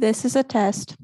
This is a test.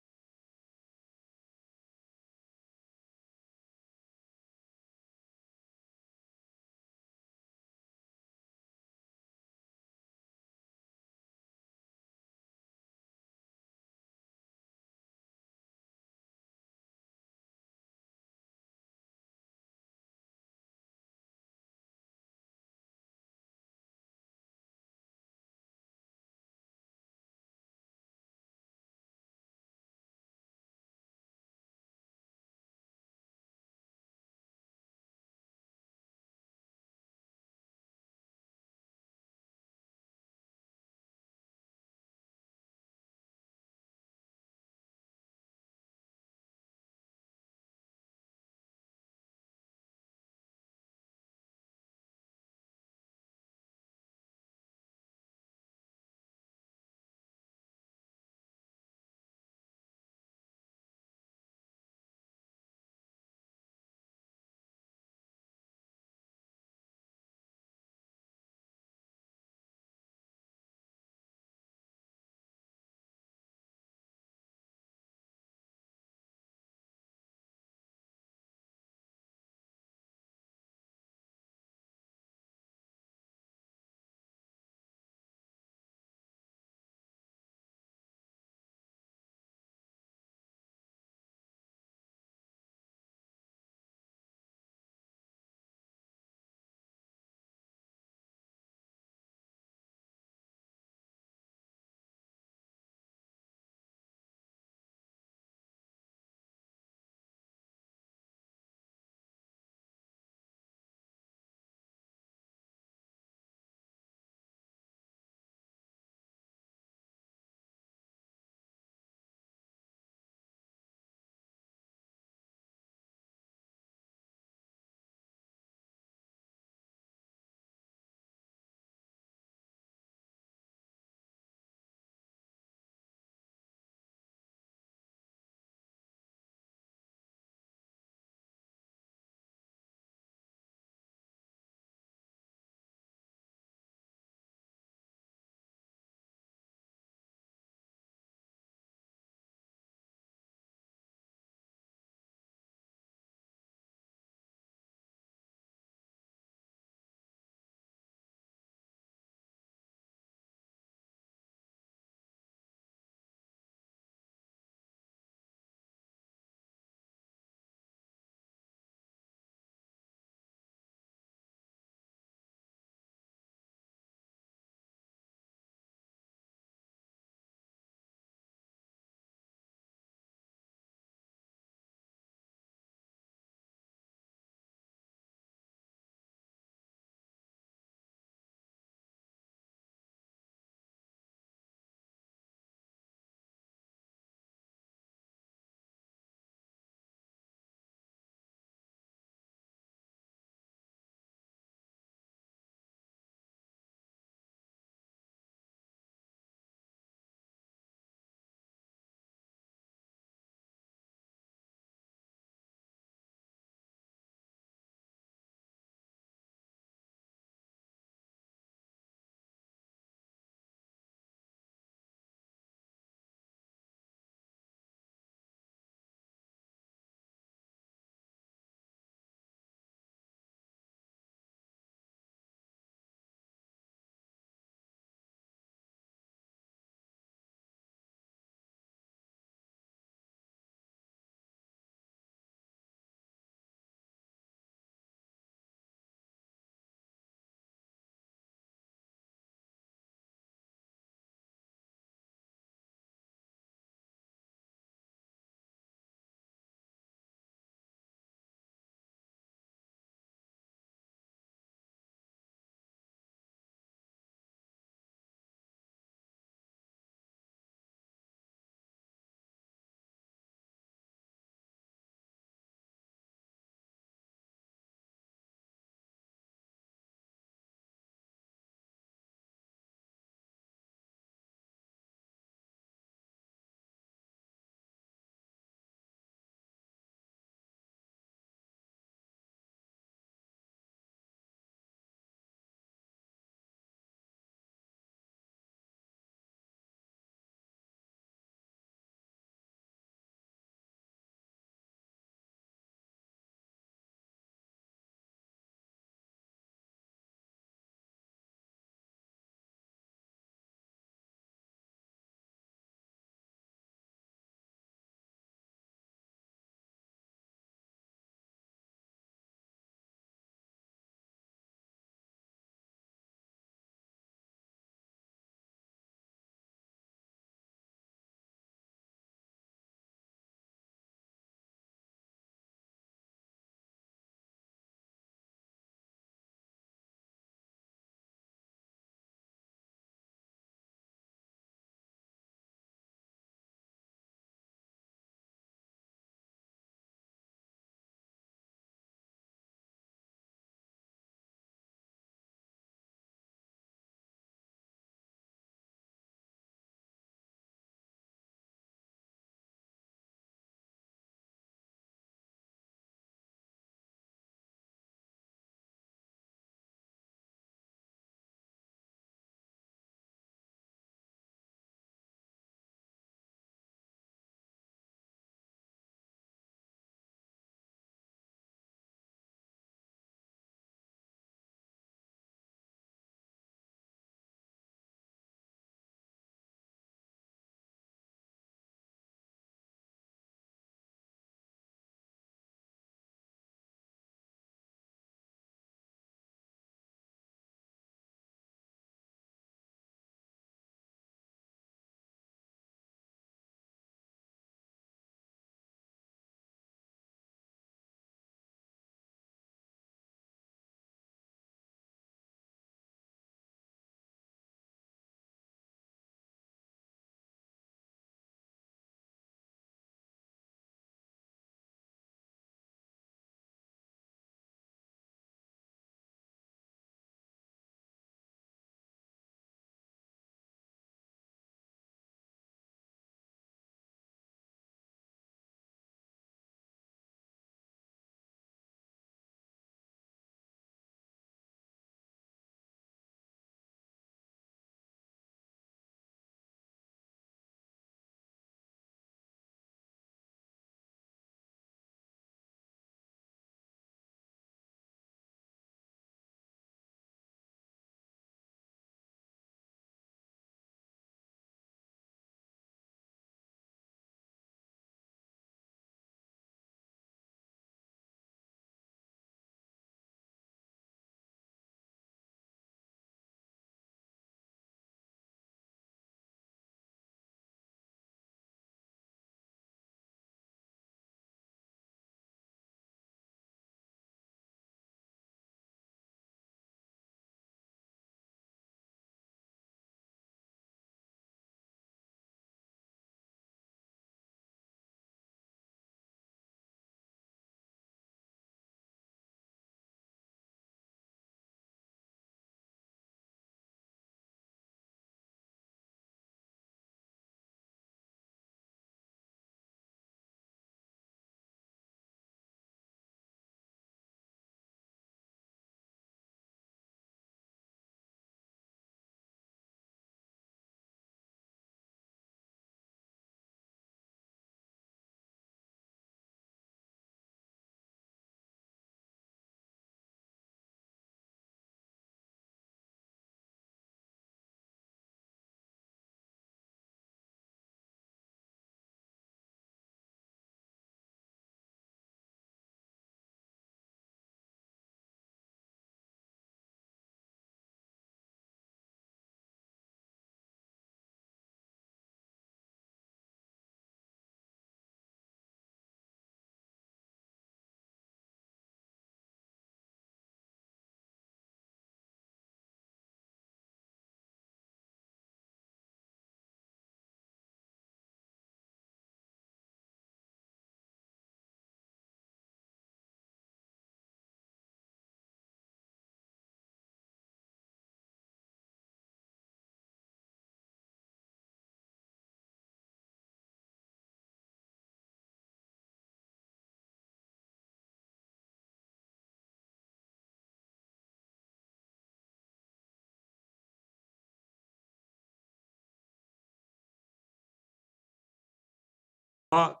o'clock.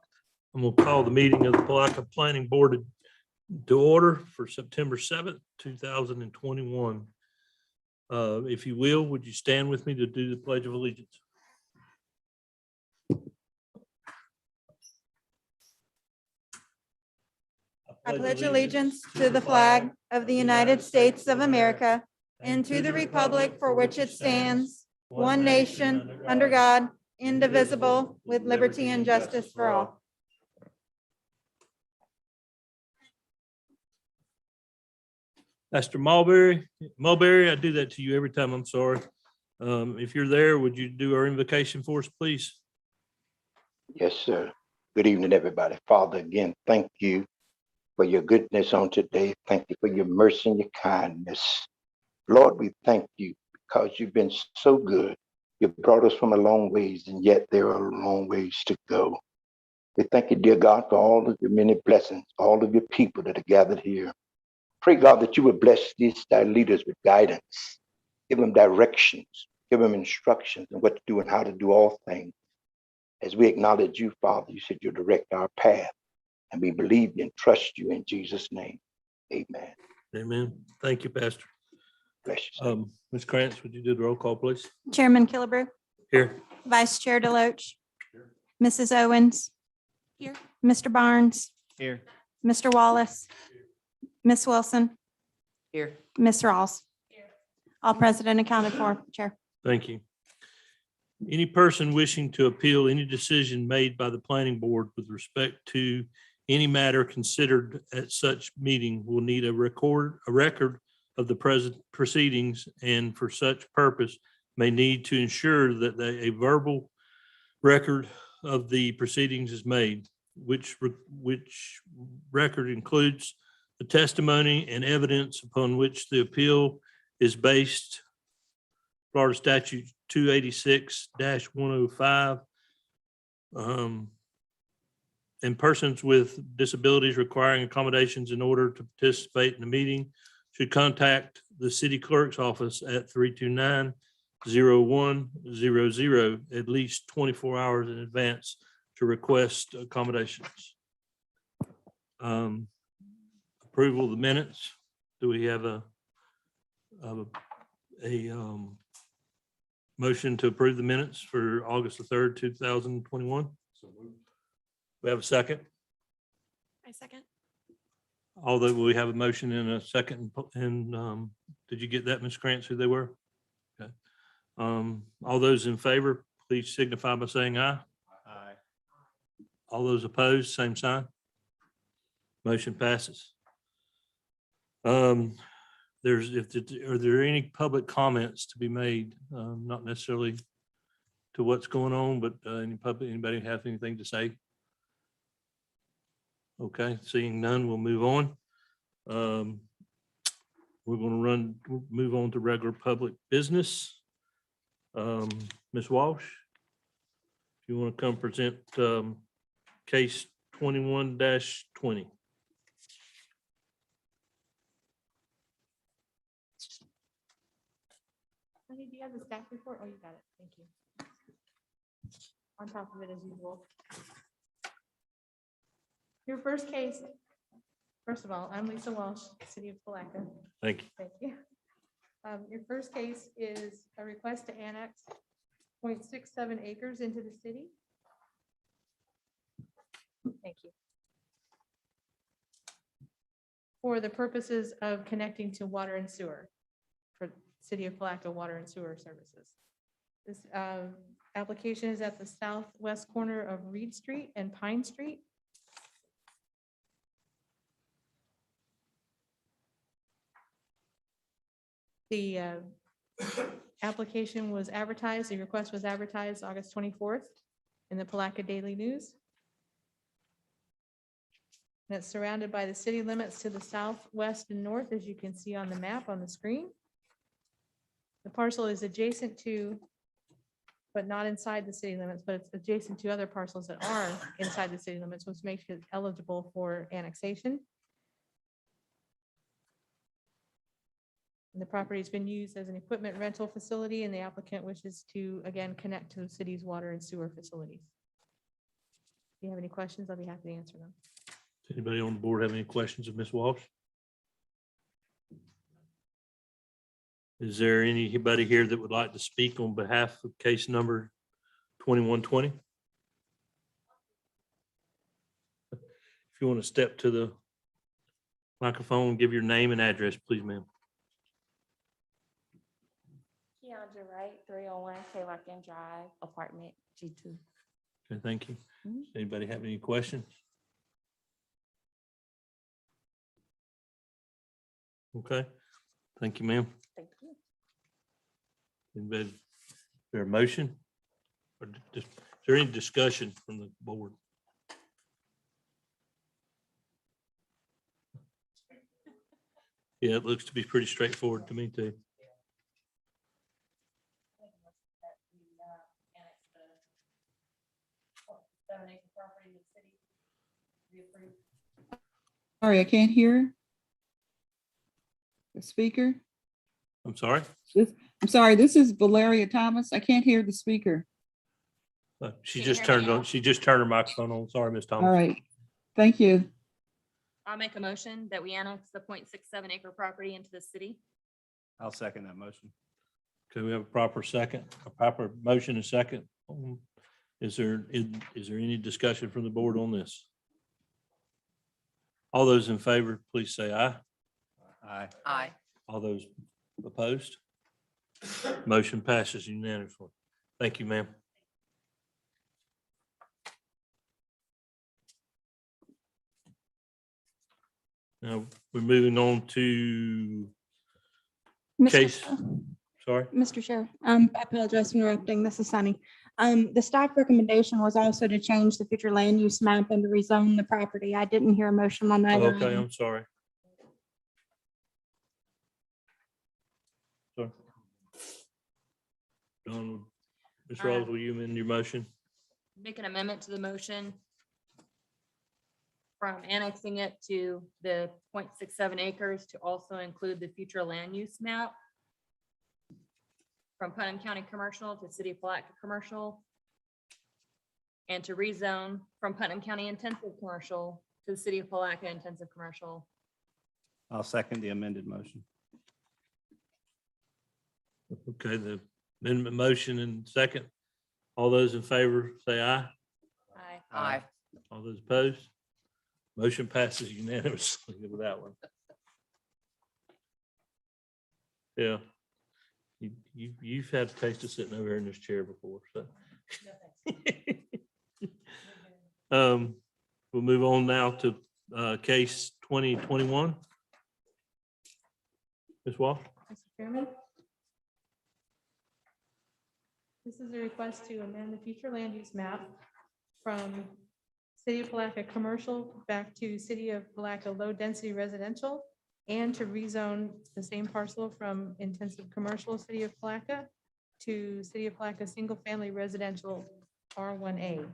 I'm going to call the meeting of the Palatka Planning Board to order for September 7th, 2021. If you will, would you stand with me to do the Pledge of Allegiance? I pledge allegiance to the flag of the United States of America and to the republic for which it stands, one nation, under God, indivisible, with liberty and justice for all. Pastor Mulberry, I do that to you every time. I'm sorry. If you're there, would you do our invocation for us, please? Yes, sir. Good evening, everybody. Father, again, thank you for your goodness on today. Thank you for your mercy and your kindness. Lord, we thank you because you've been so good. You brought us from a long ways, and yet there are long ways to go. We thank you, dear God, for all of your many blessings, all of your people that are gathered here. Pray, God, that you would bless these thy leaders with guidance, give them directions, give them instructions on what to do and how to do all things. As we acknowledge you, Father, you said you direct our path, and we believe you and trust you in Jesus' name. Amen. Amen. Thank you, Pastor. Bless you. Ms. Krantz, would you do the roll call, please? Chairman Killebrew, Here. Vice Chair Deloach, Mrs. Owens, here, Mr. Barnes, Here. Mr. Wallace, Miss Wilson, Here. Miss Rawls. All present accounted for, Chair. Thank you. Any person wishing to appeal any decision made by the planning board with respect to any matter considered at such meeting will need a record of the present proceedings, and for such purpose may need to ensure that a verbal record of the proceedings is made, which record includes the testimony and evidence upon which the appeal is based. Florida Statute 286-105. And persons with disabilities requiring accommodations in order to participate in the meeting should contact the city clerk's office at 329-0100 at least 24 hours in advance to request accommodations. Approval of the minutes. Do we have a motion to approve the minutes for August the 3rd, 2021? We have a second. I second. Although we have a motion and a second, and did you get that, Ms. Krantz, who they were? Okay. All those in favor, please signify by saying aye. Aye. All those opposed, same sign. Motion passes. Are there any public comments to be made? Not necessarily to what's going on, but anybody have anything to say? Okay, seeing none, we'll move on. We're going to move on to regular public business. Ms. Walsh, if you want to come present case 21-20. Honey, do you have the staff report? Oh, you got it. Thank you. On top of it as usual. Your first case, first of all, I'm Lisa Walsh, City of Palatka. Thank you. Thank you. Your first case is a request to annex 0.67 acres into the city. Thank you. For the purposes of connecting to water and sewer for City of Palatka water and sewer services. This application is at the southwest corner of Reed Street and Pine Street. The application was advertised, the request was advertised August 24th in the Palatka Daily News. And it's surrounded by the city limits to the south, west, and north, as you can see on the map on the screen. The parcel is adjacent to, but not inside the city limits, but it's adjacent to other parcels that are inside the city limits, which makes it eligible for annexation. And the property has been used as an equipment rental facility, and the applicant wishes to, again, connect to the city's water and sewer facilities. If you have any questions, I'll be happy to answer them. Does anybody on the board have any questions of Ms. Walsh? Is there anybody here that would like to speak on behalf of case number 2120? If you want to step to the microphone, give your name and address, please, ma'am. Keandra Wright, 301 Palatka Drive, apartment G2. Okay, thank you. Mhm. Does anybody have any questions? Okay, thank you, ma'am. Thank you. Anybody, is there a motion? Or is there any discussion from the board? Yeah, it looks to be pretty straightforward to me too. Sorry, I can't hear. The speaker. I'm sorry. I'm sorry, this is Valeria Thomas. I can't hear the speaker. She Can you just hear me turned on, now? she just turned her microphone on. Sorry, Ms. All Thomas. right. Thank you. I'll make a motion that we annex the 0.67 acre property into the city. I'll second that motion. Okay, we have a proper second, a proper motion and second. Is there any discussion from the board on this? All those in favor, please say aye. Aye. Aye. All those opposed? Motion passes unanimously. Thank you, ma'am. Now, we're moving on to case, sorry. Mr. Chair, I apologize for interrupting. This is Sunny. The staff recommendation was also to change the future land use map and to rezone the property. I didn't hear a motion on either. Okay, item. I'm sorry. Sorry. Ms. Rose, will you amend your motion? Make an amendment to the motion from annexing it to the 0.67 acres to also include the future land use map from Putnam County Commercial to City of Palatka Commercial, and to rezone from Putnam County Intensive Commercial to the City of Palatka Intensive Commercial. I'll second the amended motion. Okay, the amendment motion and second. All those in favor, say aye. Aye. Aye. All those opposed? Motion passes unanimously with that one. Yeah. You've had a taste of sitting over here in this chair before, so. We'll move on now to case 2021. Ms. Walsh? Mr. Chairman. This is a request to amend the future land use map from City of Palatka Commercial back to City of Palatka Low Density Residential, and to rezone the same parcel from Intensive Commercial City of Palatka to City of Palatka Single Family Residential R1A.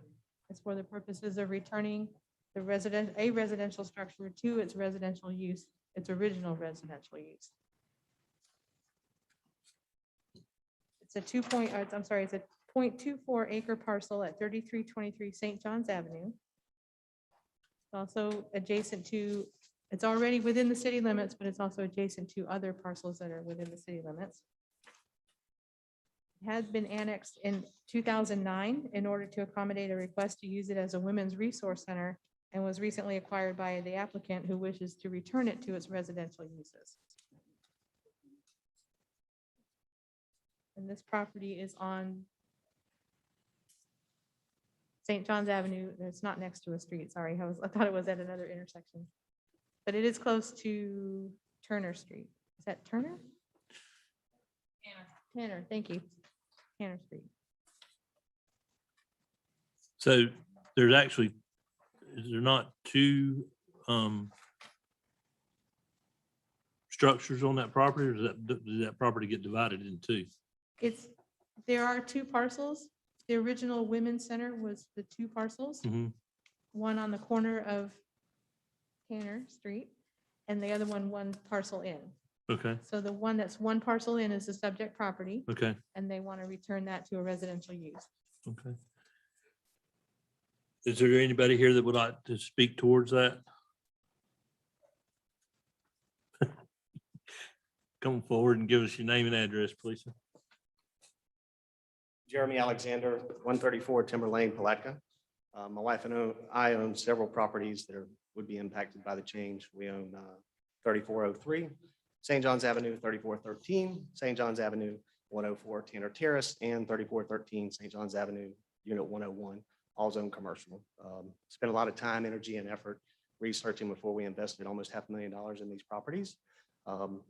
It's for the purposes of returning the residential structure to its residential use, its original residential use. It's a 0.24 acre parcel at 3323 St. John's Avenue. It's also adjacent to, it's already within the city limits, but it's also adjacent to other parcels that are within the city limits. It has been annexed in 2009 in order to accommodate a request to use it as a women's resource center, and was recently acquired by the applicant who wishes to return it to its residential uses. And this property is on St. John's Avenue. It's not next to a street, sorry. I thought it was at another intersection. But it is close to Turner Street. Is that Turner? Tanner, thank you. Tanner Street. So there's actually, is there not two structures on that property, or does that property get divided in two? There are two parcels. The original Women's Center was the two parcels, Mhm. one on the corner of Tanner Street, and the other one parcel in. Okay, So the one that's one parcel in is the subject property, okay, and they want to return that to a residential use. okay. Is there anybody here that would like to speak towards that? Come forward and give us your name and address, please. Jeremy Alexander, 134 Timber Lane, Palatka. My wife and I own several properties that would be impacted by the change. We own 3403 St. John's Avenue, 3413 St. John's Avenue, 104 Tanner Terrace, and 3413 St. John's Avenue, Unit 101, all zone commercial. Spent a lot of time, energy, and effort researching before we invested almost $500,000 in these properties.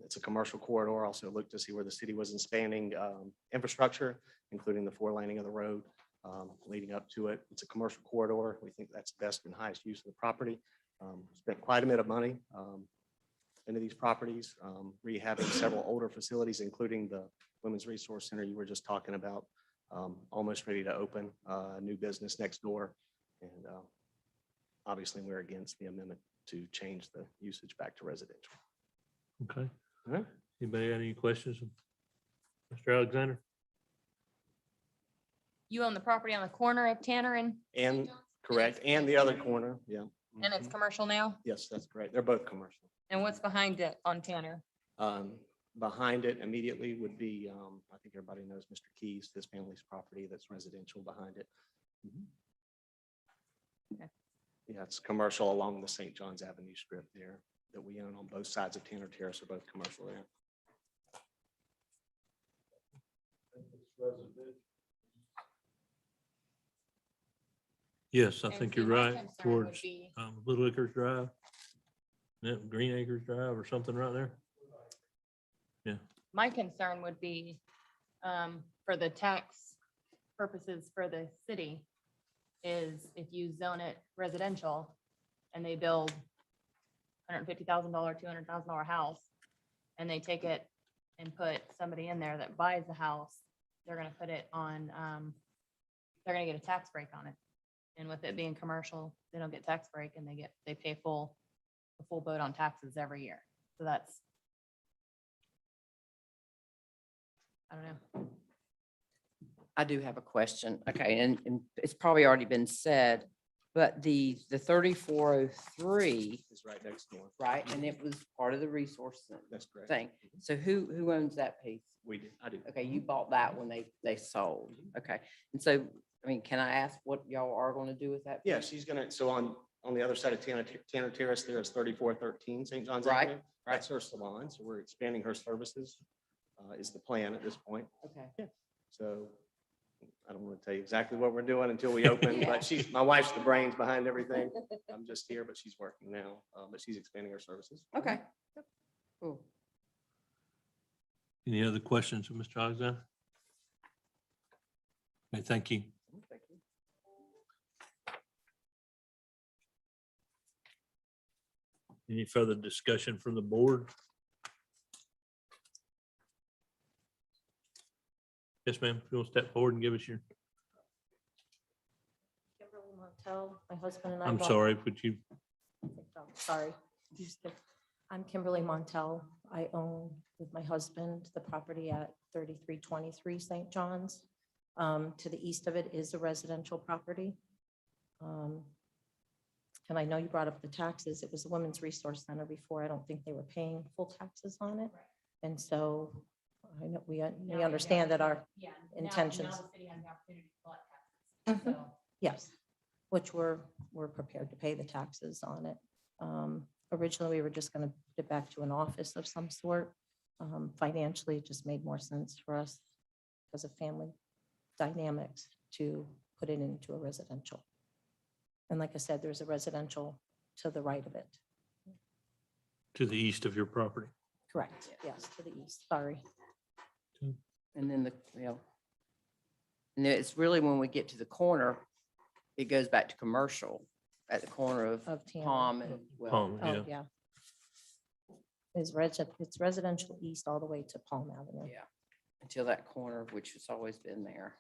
It's a commercial corridor. Also looked to see where the city was expanding infrastructure, including the 4-laning of the road leading up to it. It's a commercial corridor. We think that's the best and highest use of the property. Spent quite a bit of money into these properties, rehabbing several older facilities, including the Women's Resource Center you were just talking about, almost ready to open a new business next door. And obviously, we're against the amendment to change the usage back to residential. Okay. All right. Anybody got any questions? Mr. Alexander? You own the property on the corner of Tanner and, And correct, and the other corner, yeah. and it's Mhm. commercial now? Yes, that's correct. They're both commercial. And what's behind it on Tanner? Behind it immediately would be, I think everybody knows Mr. Keys, his family's property that's residential behind it. Mhm. Okay. Yeah, it's commercial along the St. John's Avenue strip there that we own on both sides of Tanner Terrace are both commercial there. Yes, I And think see, you're my right, concern would towards be- Little Acres Drive. Yeah, Green Acres Drive or something right there. My concern would be for the tax purposes for the city is if you zone it residential and they build $150,000, $200,000 house, and they take it and put somebody in there that buys the house, they're gonna put it on, they're gonna get a tax break on it. And with it being commercial, they don't get tax break and they pay the full boat on taxes every year. So that's, I don't know. I do have a question. Okay, and it's probably already been said, but the 3403, It's right next door. right? And it was part of the resource That's correct. thing. So who owns that piece? We do, I do. Okay, you bought that when they sold. Okay. And so, I mean, can I ask what y'all are going to do with that? Yeah, she's gonna, so on the other side of Tanner Terrace, there is 3413 St. John's Right, Avenue. That's her salon, so we're expanding her services, is the plan at this point. Okay. So I don't want to tell you exactly what we're doing until we open, Yeah. but my wife's the brains behind everything. I'm just here, but she's working now, but she's expanding her services. Okay. Cool. Any other questions of Mr. Alexander? Okay, thank you. Thank you. Any further discussion from the board? Yes, ma'am. If you want to step forward and give us your, Kimberly Montel, my husband and I. I'm bought- sorry, but you, Sorry. You skip- I'm Kimberly Montel. I own with my husband the property at 3323 St. John's. To the east of it is a residential property. And I know you brought up the taxes. It was a Women's Resource Center before. I don't think they were paying full taxes on it. And so I know we understand that our, intentions. yes, which we're prepared to pay the taxes on it. Originally, we were just going to put it back to an office of some sort. Financially, it just made more sense for us because of family dynamics to put it into a residential. And like I said, there's a residential to the right of it. to the east of your property. Correct, yes, to the east, sorry. And then and it's really when we get to the corner, it goes back to commercial at the corner of Of Tanner. Palm and well, Palm, yeah. Oh, yeah. It's residential east all the way to Palm Avenue. yeah, until that corner, which has always been there.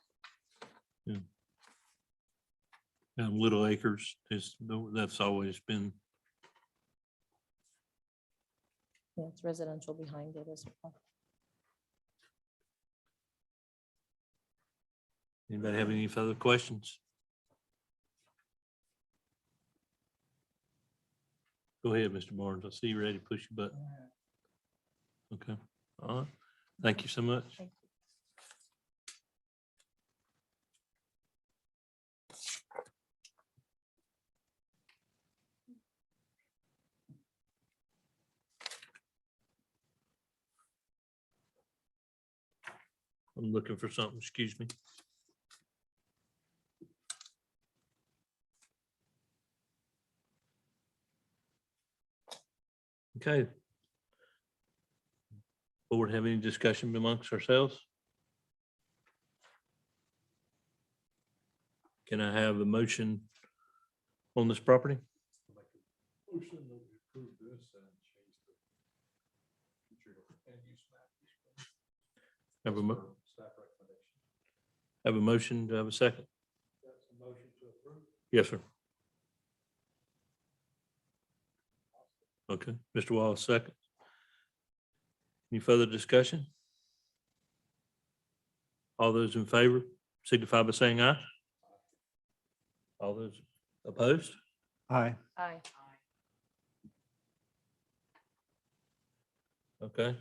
Little Acres is, that's always been, Yeah, it's residential behind it as well. anybody have any further questions? Go ahead, Mr. Barnes. I see you ready to push your button. Okay, all right. Thank you so much. I'm looking for something, excuse me. Okay. Board have any discussion amongst ourselves? Can I have a motion on this property? Have a have a motion, to have a second? Yes, sir. Okay, Mr. Wallace, second. Any further discussion? All those in favor signify by saying aye. All those opposed? Aye. Aye. Okay.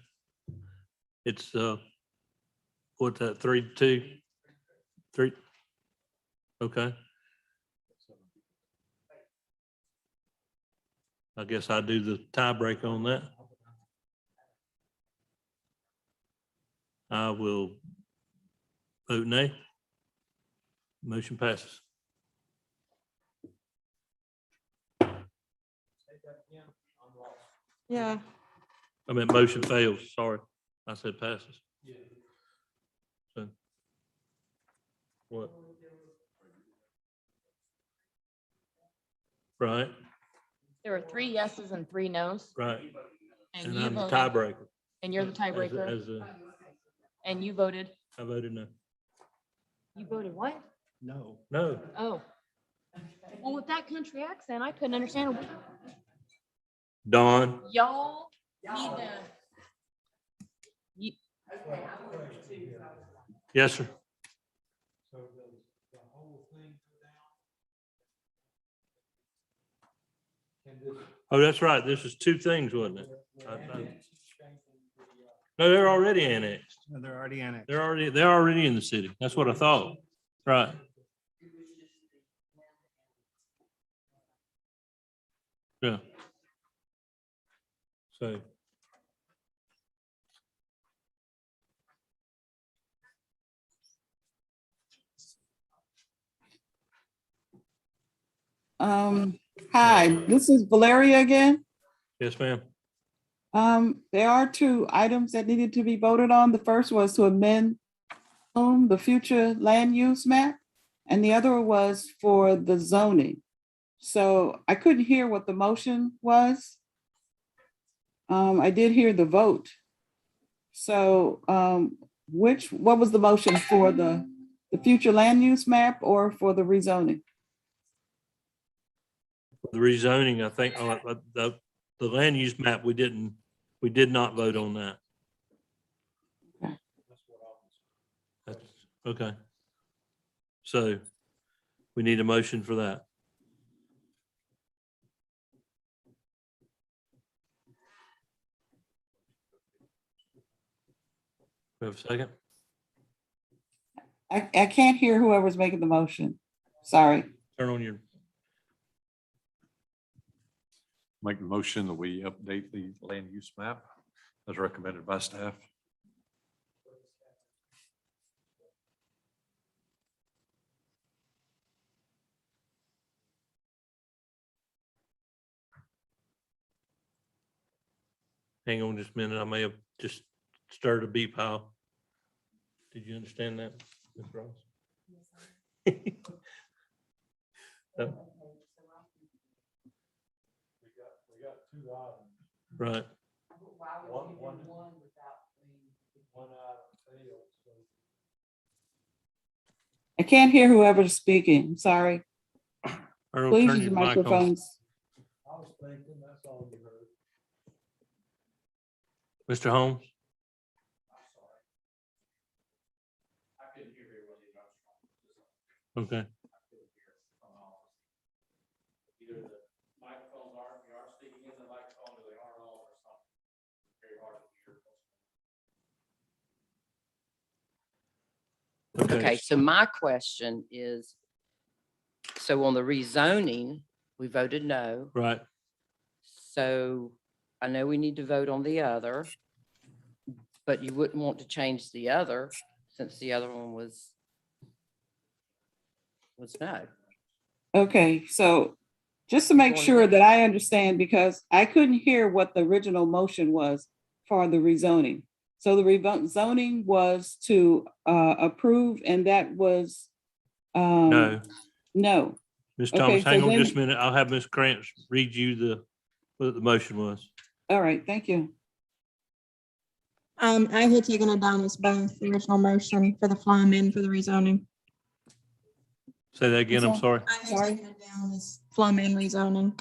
It's what's that, 3-2? 3? Okay. I guess I do the tiebreak on that. I will vote nay. Motion passes. Yeah, I mean, motion fails, sorry. I said passes. So. What? Right, There were 3 yeses and 3 nos, right. and And you I'm the voted, tiebreaker. and you're the tiebreaker, and you voted, I voted no. you voted what? No. No, Oh. Well, with that country accent, I couldn't understand. Dawn, Y'all need to. You, yes, sir. Oh, that's right. This is 2 things, wasn't it? No, they're already annexed. No, they're already annexed. They're already in the city. That's what I thought. Right. Yeah. So. Hi, this is Valeria again. Yes, ma'am. There are 2 items that needed to be voted on. The first was to amend the future land use map, and the other was for the zoning. So I couldn't hear what the motion was. I did hear the vote. So what was the motion for the future land use map or for the rezoning? The rezoning, I think, the land use map, we did not vote on that. That's okay. So we need a motion for that. We have a second? I can't hear whoever's making the motion. Sorry. Turn on your, Make a motion that we update the land use map as recommended by staff. hang on just a minute. I may have just stirred a beep pile. Did you understand that, Ms. Ross? No? Right. I can't hear whoever's speaking. Sorry. Earl, Please turn use your your mic on. microphones. Mr. Holmes? Okay. Okay, so my question is, so on the rezoning, we voted no. Right. So I know we need to vote on the other, but you wouldn't want to change the other since the other one was no. Okay, so just to make sure that I understand, because I couldn't hear what the original motion was for the rezoning. So the rezoning was to approve, and that was No, no. Ms. Okay, Thomas, so hang on then- just a minute. I'll have Ms. Krantz read you what the motion was. All right, thank you. I had taken it down as both the original motion for the FLUM and for the rezoning. Say that again, I'm sorry. I had taken it down as FLUM and rezoning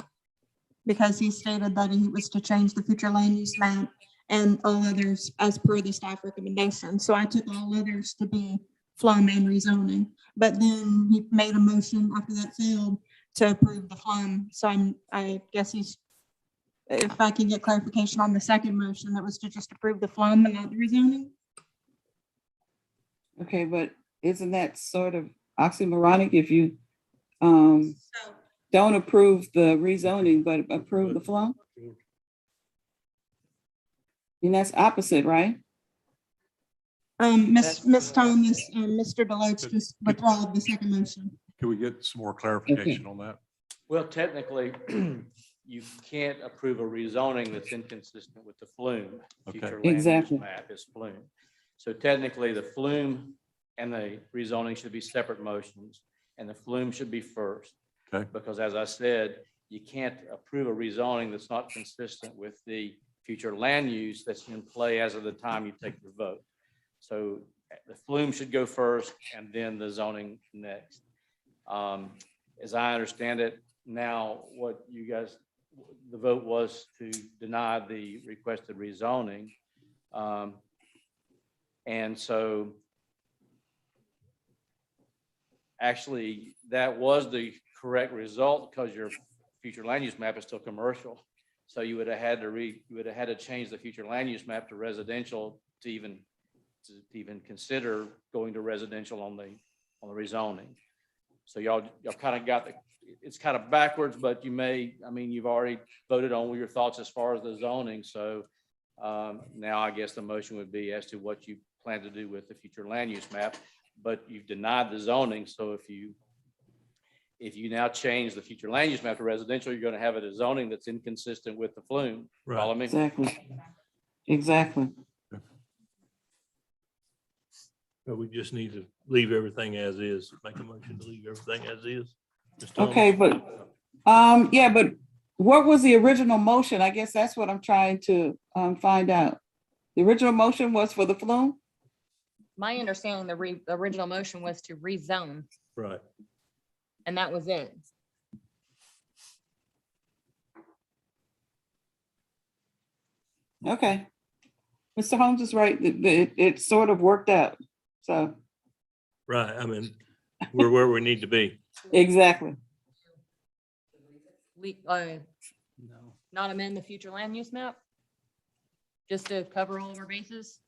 because he stated that he was to change the future land use map and all others as per the staff recommendation. So I took all others to be FLUM and rezoning. But then he made a motion after that failed to approve the FLUM. So I guess if I can get clarification on the second motion, that was to just approve the FLUM and not the rezoning. Okay, but isn't that sort of oxymoronic if you don't approve the rezoning, but approve the FLUM? And that's opposite, right? Ms. Thomas and Mr. Deloach just withdraw the second motion. Can we get some more clarification on that? Well, technically, you can't approve a rezoning that's inconsistent with the flume. Okay. Future land use Exactly. map is flume. So technically, the flume and the rezoning should be separate motions, and the flume should be first. Okay. Because as I said, you can't approve a rezoning that's not consistent with the future land use that's in play as of the time you take your vote. So the flume should go first and then the zoning next. As I understand it, now what you guys, the vote was to deny the requested rezoning. And so actually that was the correct result because your future land use map is still commercial. So you would have had to change the future land use map to residential to even consider going to residential on the rezoning. So y'all kind of got it's kind of backwards, but you've already voted on your thoughts as far as the zoning. So now I guess the motion would be as to what you plan to do with the future land use map, but you've denied the zoning. So if you now change the future land use map to residential, you're going to have a zoning that's inconsistent with the flume. Right. Follow me? Exactly. But we just need to leave everything as is, make a motion to leave everything as is. Ms. Thomas? Okay, but, yeah, but what was the original motion? I guess that's what I'm trying to find out. The original motion was for the flume? My understanding, the original motion was to rezone, Right. and that was it. Okay. Mr. Holmes is right. It sort of worked out. So, Right. We're where we need to be. exactly. Not amend the future land use map? Just to cover all of our bases?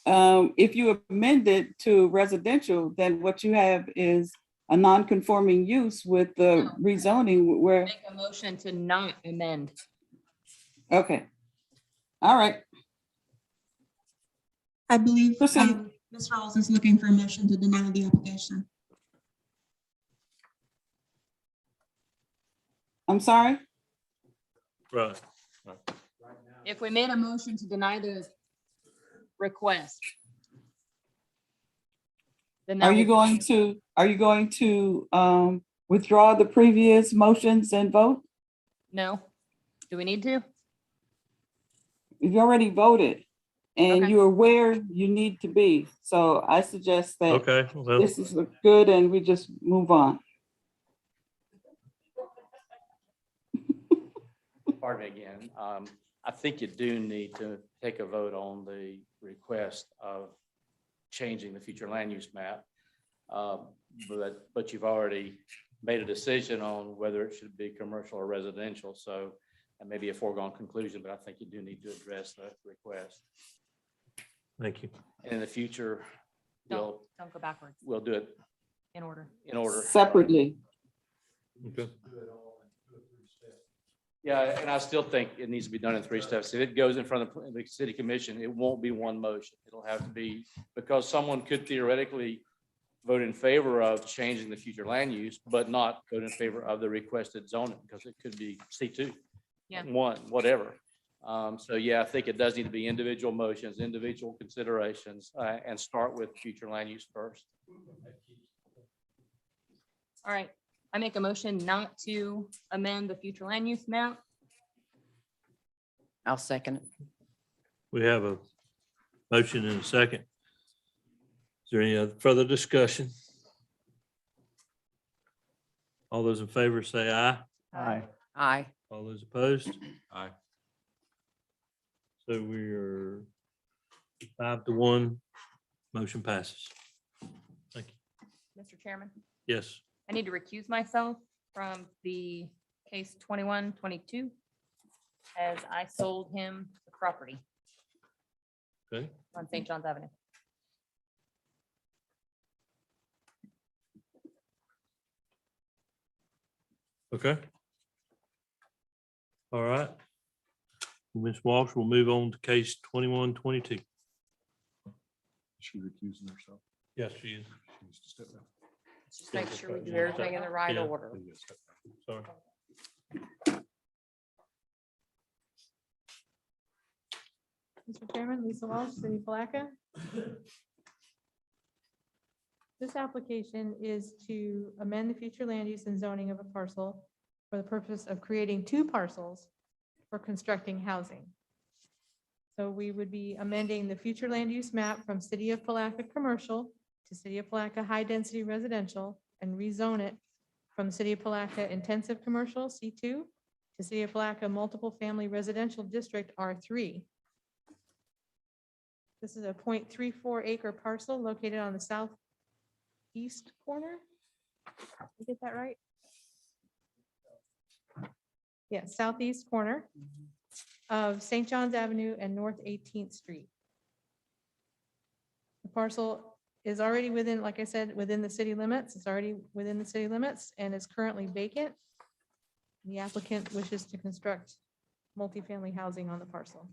If you amend it to residential, then what you have is a non-conforming use with the rezoning where, Make a motion to not amend. okay. All right. I believe Proceed. Ms. Rawls is looking for a motion to deny the application. I'm sorry? Right. If we made a motion to deny the request. Then that Are you would- going to withdraw the previous motions and vote? No? Do we need to? You already voted and Okay. you're where you need to be. So I suggest that Okay. Well, this is good and we just move on. Pardon me again. I think you do need to take a vote on the request of changing the future land use map. But you've already made a decision on whether it should be commercial or residential. So that may be a foregone conclusion, but I think you do need to address that request. thank you. And in the future, Don't go backwards, we'll do it in order. in order. Separately. Okay. Yeah, and I still think it needs to be done in 3 steps. If it goes in front of the city commission, it won't be one motion. It'll have to be, because someone could theoretically vote in favor of changing the future land use, but not vote in favor of the requested zoning, because it could be C2. Yeah. 1, whatever. So yeah, I think it does need to be individual motions, individual considerations, and start with future land use first. All right, I make a motion not to amend the future land use map. I'll second it. We have a motion and a second. Is there any other further discussion? All those in favor say aye. Aye. Aye. All those opposed? Aye. So we are 5-1. Motion passes. Thank you. Mr. Chairman, Yes. I need to recuse myself from the case 2122 as I sold him the property Okay. on St. John's Avenue. Okay. All right. Ms. Walsh will move on to case 2122. She recusing herself. Yes, she is. She needs to step down. Just make sure we do everything in the right Yeah. order. Yeah, step down. Sorry. Mr. Chairman, Lisa Walsh, City of Palatka. This application is to amend the future land use and zoning of a parcel for the purpose of creating 2 parcels for constructing housing. So we would be amending the future land use map from City of Palatka Commercial to City of Palatka High Density Residential and rezone it from City of Palatka Intensive Commercial C2 to City of Palatka Multiple Family Residential District R3. This is a 0.34 acre parcel located on the southeast corner. Did I get that right? Yeah, southeast corner of St. John's Avenue and North 18th Street. The parcel is already within, like I said, within the city limits. It's already within the city limits and is currently vacant. The applicant wishes to construct multifamily housing on the parcel.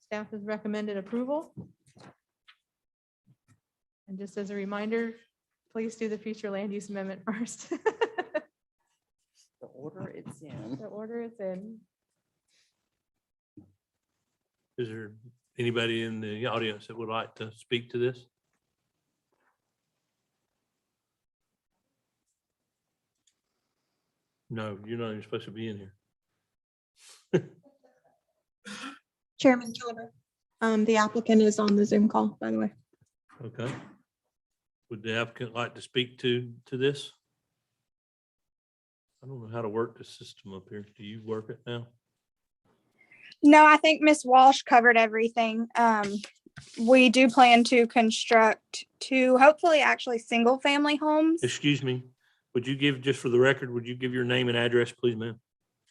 Staff has recommended approval. And just as a reminder, please do the future land use amendment first. The order it's in. The order it's in. Is there anybody in the audience that would like to speak to this? No, you're not even supposed to be in here. Chairman Kilmer. The applicant is on the Zoom call, by the way. Okay. Would the applicant like to speak to this? I don't know how to work the system up here. Do you work it now? No, I think Miss Walsh covered everything. We do plan to construct 2, hopefully actually single family homes. Excuse me, would you give, just for the record, would you give your name and address, please, ma'am?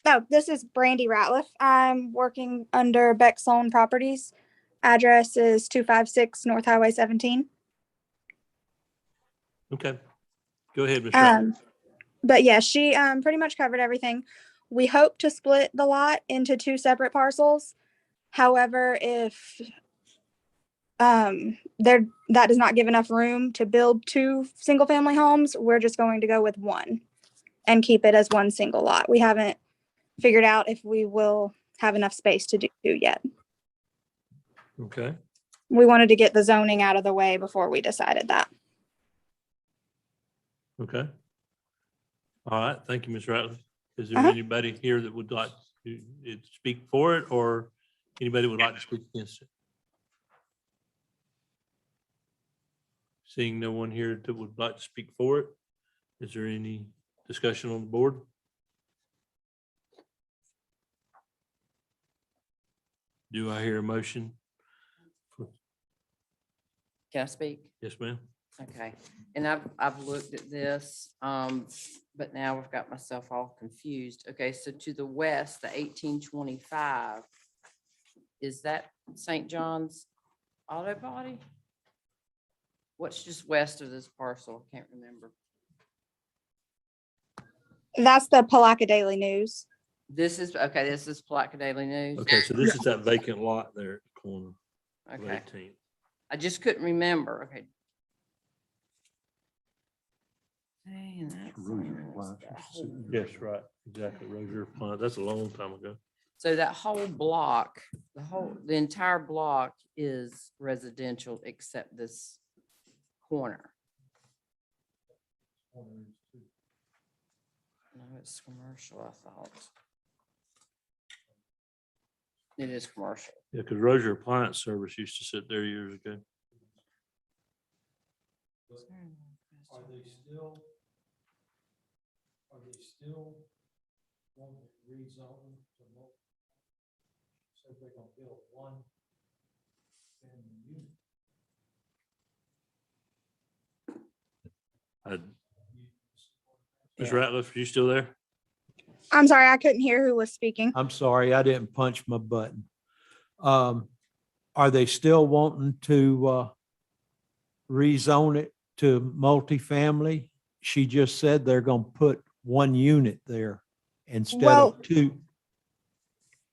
No, this is Brandy Ratliff. I'm working under Beck Sloan Properties. Address is 256 North Highway 17. Okay, go ahead, Ms. Ratliff. But yeah, she pretty much covered everything. We hope to split the lot into 2 separate parcels. However, if that does not give enough room to build 2 single family homes, we're just going to go with 1 and keep it as 1 single lot. We haven't figured out if we will have enough space to do yet. Okay, We wanted to get the zoning out of the way before we decided that. okay. All right, thank you, Ms. Ratliff. Is there Uh-huh. anybody here that would like to speak for it, or anybody would like to speak against it? Seeing no one here that would like to speak for it, is there any discussion on the board? Do I hear a motion? Can I speak? Yes, ma'am. Okay, and I've looked at this, but now I've got myself all confused. Okay, so to the west, the 1825, is that St. John's Auto body? What's just west of this parcel? Can't remember. That's the Palatka Daily News. This is, okay, this is Palatka Daily News. Okay, so this is that vacant lot there at the corner of Okay, 18th. I just couldn't remember. Okay. Hey, and that's Roger on Plant. this, that whole- Yes, right, exactly. Roger Plant. That's a long time ago. So that whole block, the entire block is residential except this corner. No, it's commercial, I thought. It is commercial. Yeah, because Roger Appliance Service used to sit there years ago. Are they still want to rezone to multi? So they're gonna build one family unit. Ms. Ratliff, are you still there? I'm sorry, I couldn't hear who was speaking. I'm sorry, I didn't punch my button. Are they still wanting to rezone it to multifamily? She just said they're gonna put one unit there instead Well- of two.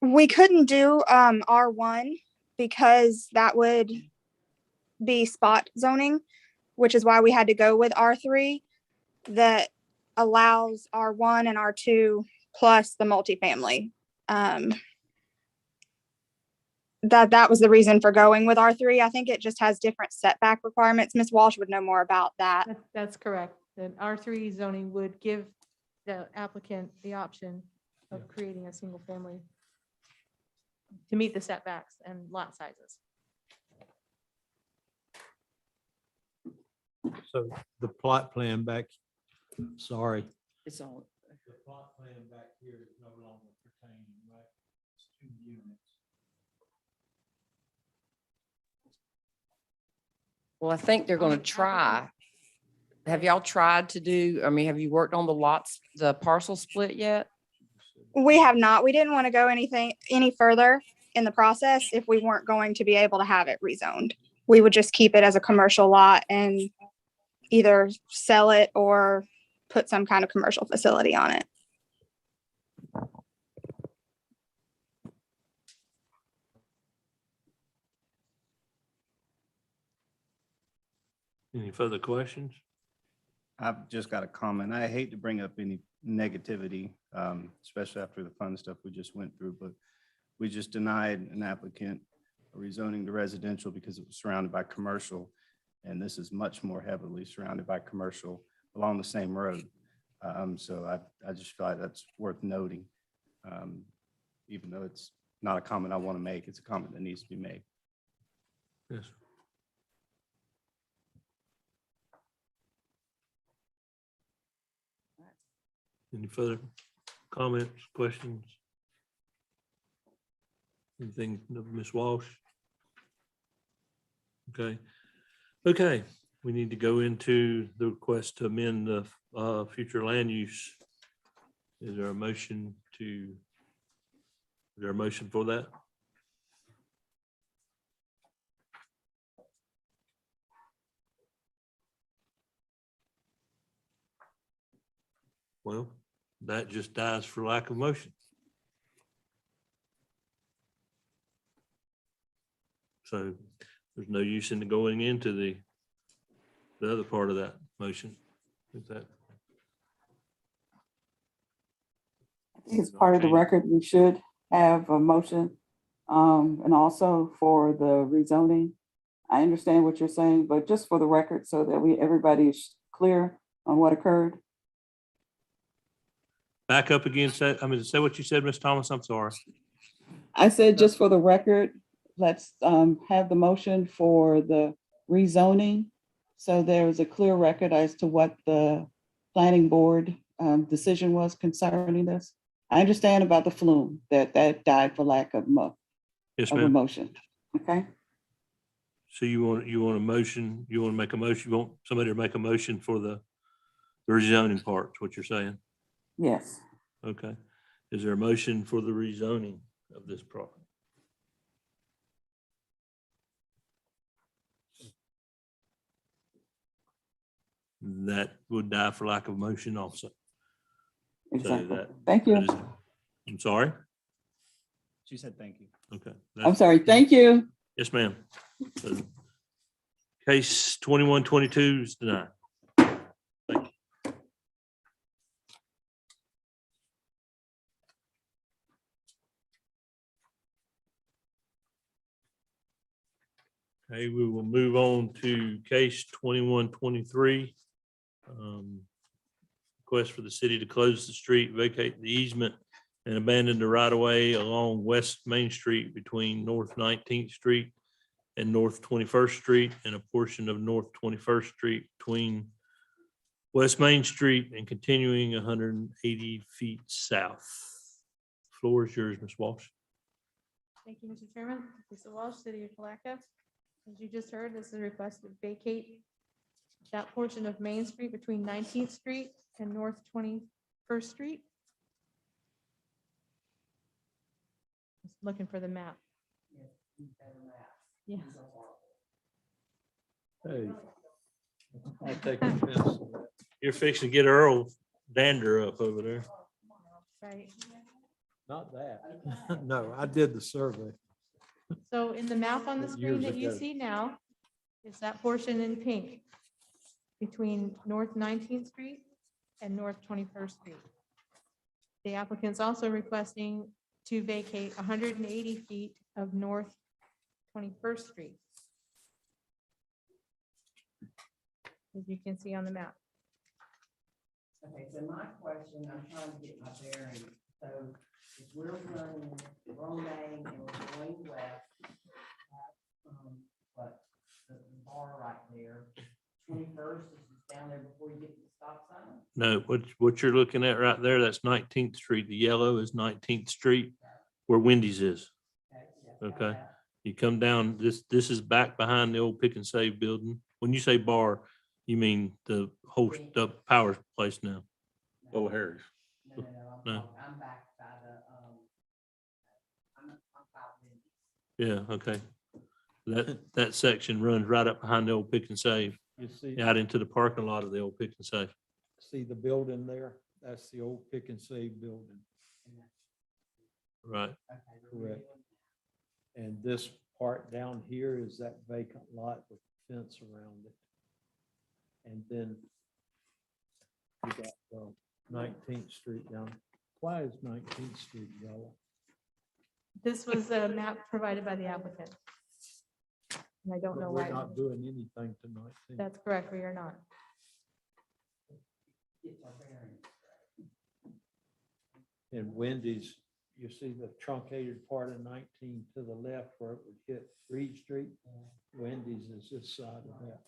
We couldn't do R1 because that would be spot zoning, which is why we had to go with R3 that allows R1 and R2 plus the multifamily. That was the reason for going with R3. I think it just has different setback requirements. Ms. Walsh would know more about that. That's correct. The R3 zoning would give the applicant the option of creating a single family to meet the setbacks and lot sizes. So the plot plan back, sorry. It's on. The plot plan back here is no longer pertaining, right? It's 2 units. Well, I think they're gonna try. Have y'all tried to do, I mean, have you worked on the lots, the parcel split yet? We have not. We didn't want to go any further in the process if we weren't going to be able to have it rezoned. We would just keep it as a commercial lot and either sell it or put some kind of commercial facility on it. Any further questions? I've just got a comment. I hate to bring up any negativity, especially after the fun stuff we just went through, but we just denied an applicant rezoning to residential because it was surrounded by commercial. And this is much more heavily surrounded by commercial along the same road. So I just feel like that's worth noting. Even though it's not a comment I want to make, it's a comment that needs to be made. Yes. Any further comments, questions? Anything, Ms. Walsh? Okay. Okay, we need to go into the request to amend the future land use. Is there a motion for that? Well, that just dies for lack of motion. So there's no use in going into the other part of that motion. Is that? I think as part of the record, we should have a motion. And also for the rezoning. I understand what you're saying, but just for the record, so that everybody is clear on what occurred. Back up again, say what you said, Ms. Thomas, I'm sorry. I said, just for the record, let's have the motion for the rezoning. So there's a clear record as to what the planning board decision was concerning this. I understand about the flume, that died for lack of Yes, a ma'am. motion. Okay, So you want a motion, you want to make a motion, you want somebody to make a motion for the rezoning part, is what you're saying? yes. Okay. Is there a motion for the rezoning of this property? that would die for lack of motion also. So Exactly. that, Thank that you. is, I'm sorry. She said, thank you. Okay. I'm sorry. Thank you. Yes, ma'am. So, case 2122 is denied. Okay, we will move on to case 2123. Request for the city to close the street, vacate the easement, and abandon the right-of-way along West Main Street between North 19th Street and North 21st Street, and a portion of North 21st Street between West Main Street and continuing 180 feet south. Floor is yours, Ms. Walsh. Thank you, Mr. Chairman. Lisa Walsh, City of Palatka. As you just heard, this is a request to vacate that portion of Main Street between 19th Street and North 21st Street. Just looking for the map. Yeah. Hey. I'll take offense. You're fixing to get Earl Dander up over there. Right. Not that. No, I did the survey. So in the map on the screen Years that you ago. see now is that portion in pink between North 19th Street and North 21st Street. The applicant's also requesting to vacate 180 feet of North 21st Street. As you can see on the map. Okay, so my question, I'm trying to get my bearings. So if we're running Romaine and we're going west, but the bar right there, 21st is down there before you get to the stop sign? No, what you're looking at right there, that's 19th Street. The yellow is 19th Street where Wendy's is. Okay, yeah, got Okay. that. You come down, this is back behind the old Pick and Save building. When you say bar, you mean the whole, the power place now. Little Harry's. No, No. I'm back by the, I'm by Wendy's. Yeah, okay. That section runs right up behind the old Pick and Save, You see, out into the parking lot of the old Pick and Save. see the building there? That's the old Pick and Save building. Right. Correct. And this part down here is that vacant lot with fence around it. And then you got 19th Street down. Why is 19th Street yellow? This was a map provided by the applicant. And I don't know We're why. not doing anything to 19th. That's correct, we are not. Get my bearings. And Wendy's, you see the truncated part of 19 to the left where it would hit Reed Street? Wendy's is this side of that.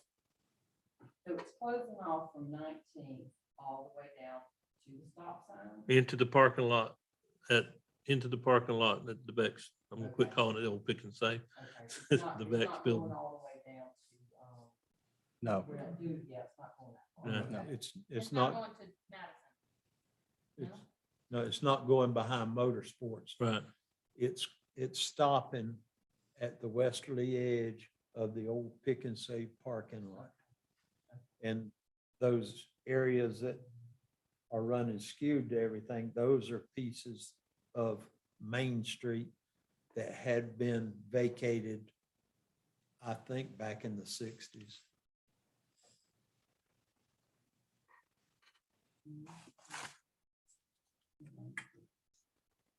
So it's closing off from 19 all the way down to the stop sign? Into the parking lot, into the parking lot at the Bex. I'm gonna quit calling it the old Pick and Save. Okay, so it's not- The it's Vex not going building. all the way down to, No, where that dude, yeah, it's not going that far. No. It's not, going to Madison. it's, no, it's not going behind Motorsports. Right. It's stopping at the westerly edge of the old Pick and Save parking lot. And those areas that are running skewed to everything, those are pieces of Main Street that had been vacated, I think, back in the 60s.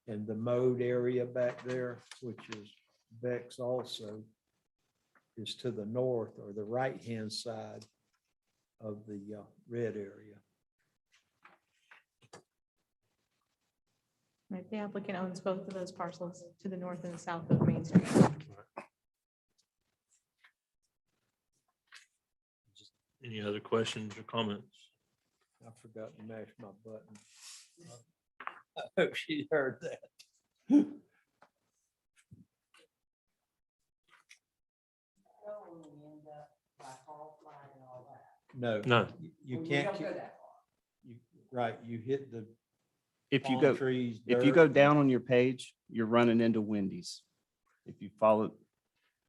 And the mode area back there, which is Bex also, is to the north or the right-hand side of the red area. Right, the applicant owns both of those parcels to the north and the south of Main Street. Any other questions or comments? I forgot to mash my button. I hope she heard that. No. No. You We can't, don't go that far. right, you hit the if you palm go, trees. if you dirt. go down on your page, you're running into Wendy's. If you follow,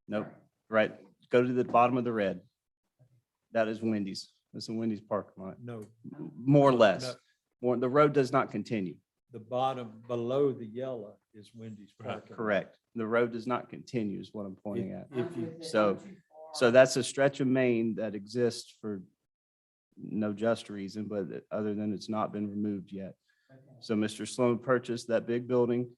nope, right, go to the bottom of the red. That is Wendy's. It's a Wendy's parking lot, No, more or No, less. no. More, the road does not continue. the bottom below the yellow is Wendy's parking. lot. Correct. The road does not continue is what I'm pointing at. If you, So that's a stretch of main that exists for no just reason, but other than it's not been removed yet. So Mr. Sloan purchased that big building.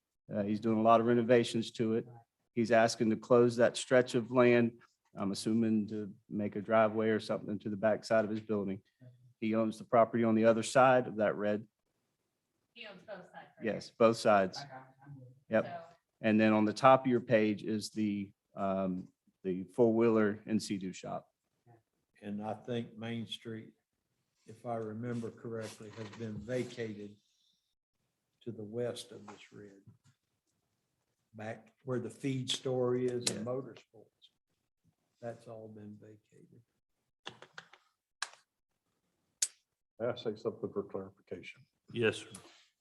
He's doing a lot of renovations to it. He's asking to close that stretch of land, I'm assuming to make a driveway or something to the back side of his building. He owns the property on the other side of that red. He owns both sides. right? Yes, both sides. Yep. So And then on the top of your page is the four-wheeler and Sea-Doo shop. and I think Main Street, if I remember correctly, has been vacated to the west of this red. Back where the feed store is and motorsports. That's all been vacated. May I say something for clarification? Yes, sir.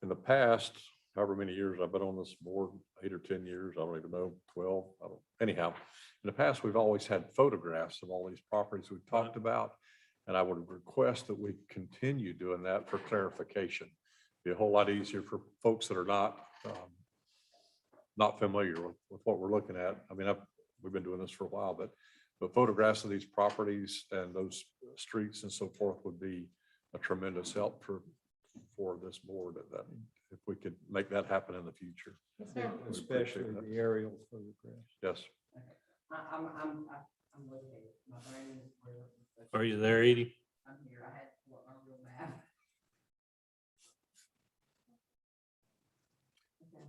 In the past, however many years I've been on this board, 8 or 10 years, I don't even know, 12, I don't, anyhow. In the past, we've always had photographs of all these properties we've talked about. And I would request that we continue doing that for clarification. Be a whole lot easier for folks that are not familiar with what we're looking at. I mean, we've been doing this for a while, but photographs of these properties and those streets and so forth would be a tremendous help for this board. That if we could make that happen in the future. Yes, sir. we Especially appreciate that. the aerial photographs. Yes. I'm located. My brain is where. Are you there, Edie? I'm here. I had to pull up my real map. Okay.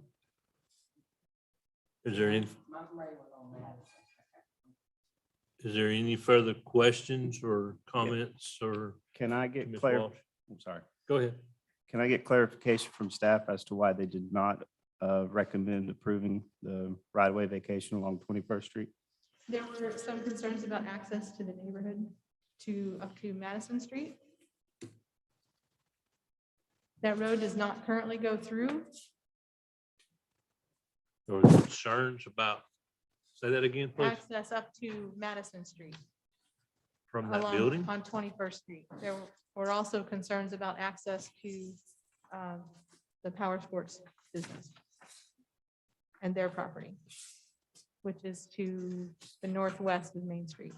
Is there any, My brain was on that. is there any further questions or comments or? Can I get Ms. clar, Walsh? I'm sorry. Go ahead. Can I get clarification from staff as to why they did not recommend approving the right-of-way vacation along 21st Street? There were some concerns about access to the neighborhood up to Madison Street. That road does not currently go through. There were concerns about, say that again, please, Access up to Madison Street. from that along- building? On 21st Street. There were also concerns about access to the power sports business and their property, which is to the northwest of Main Street.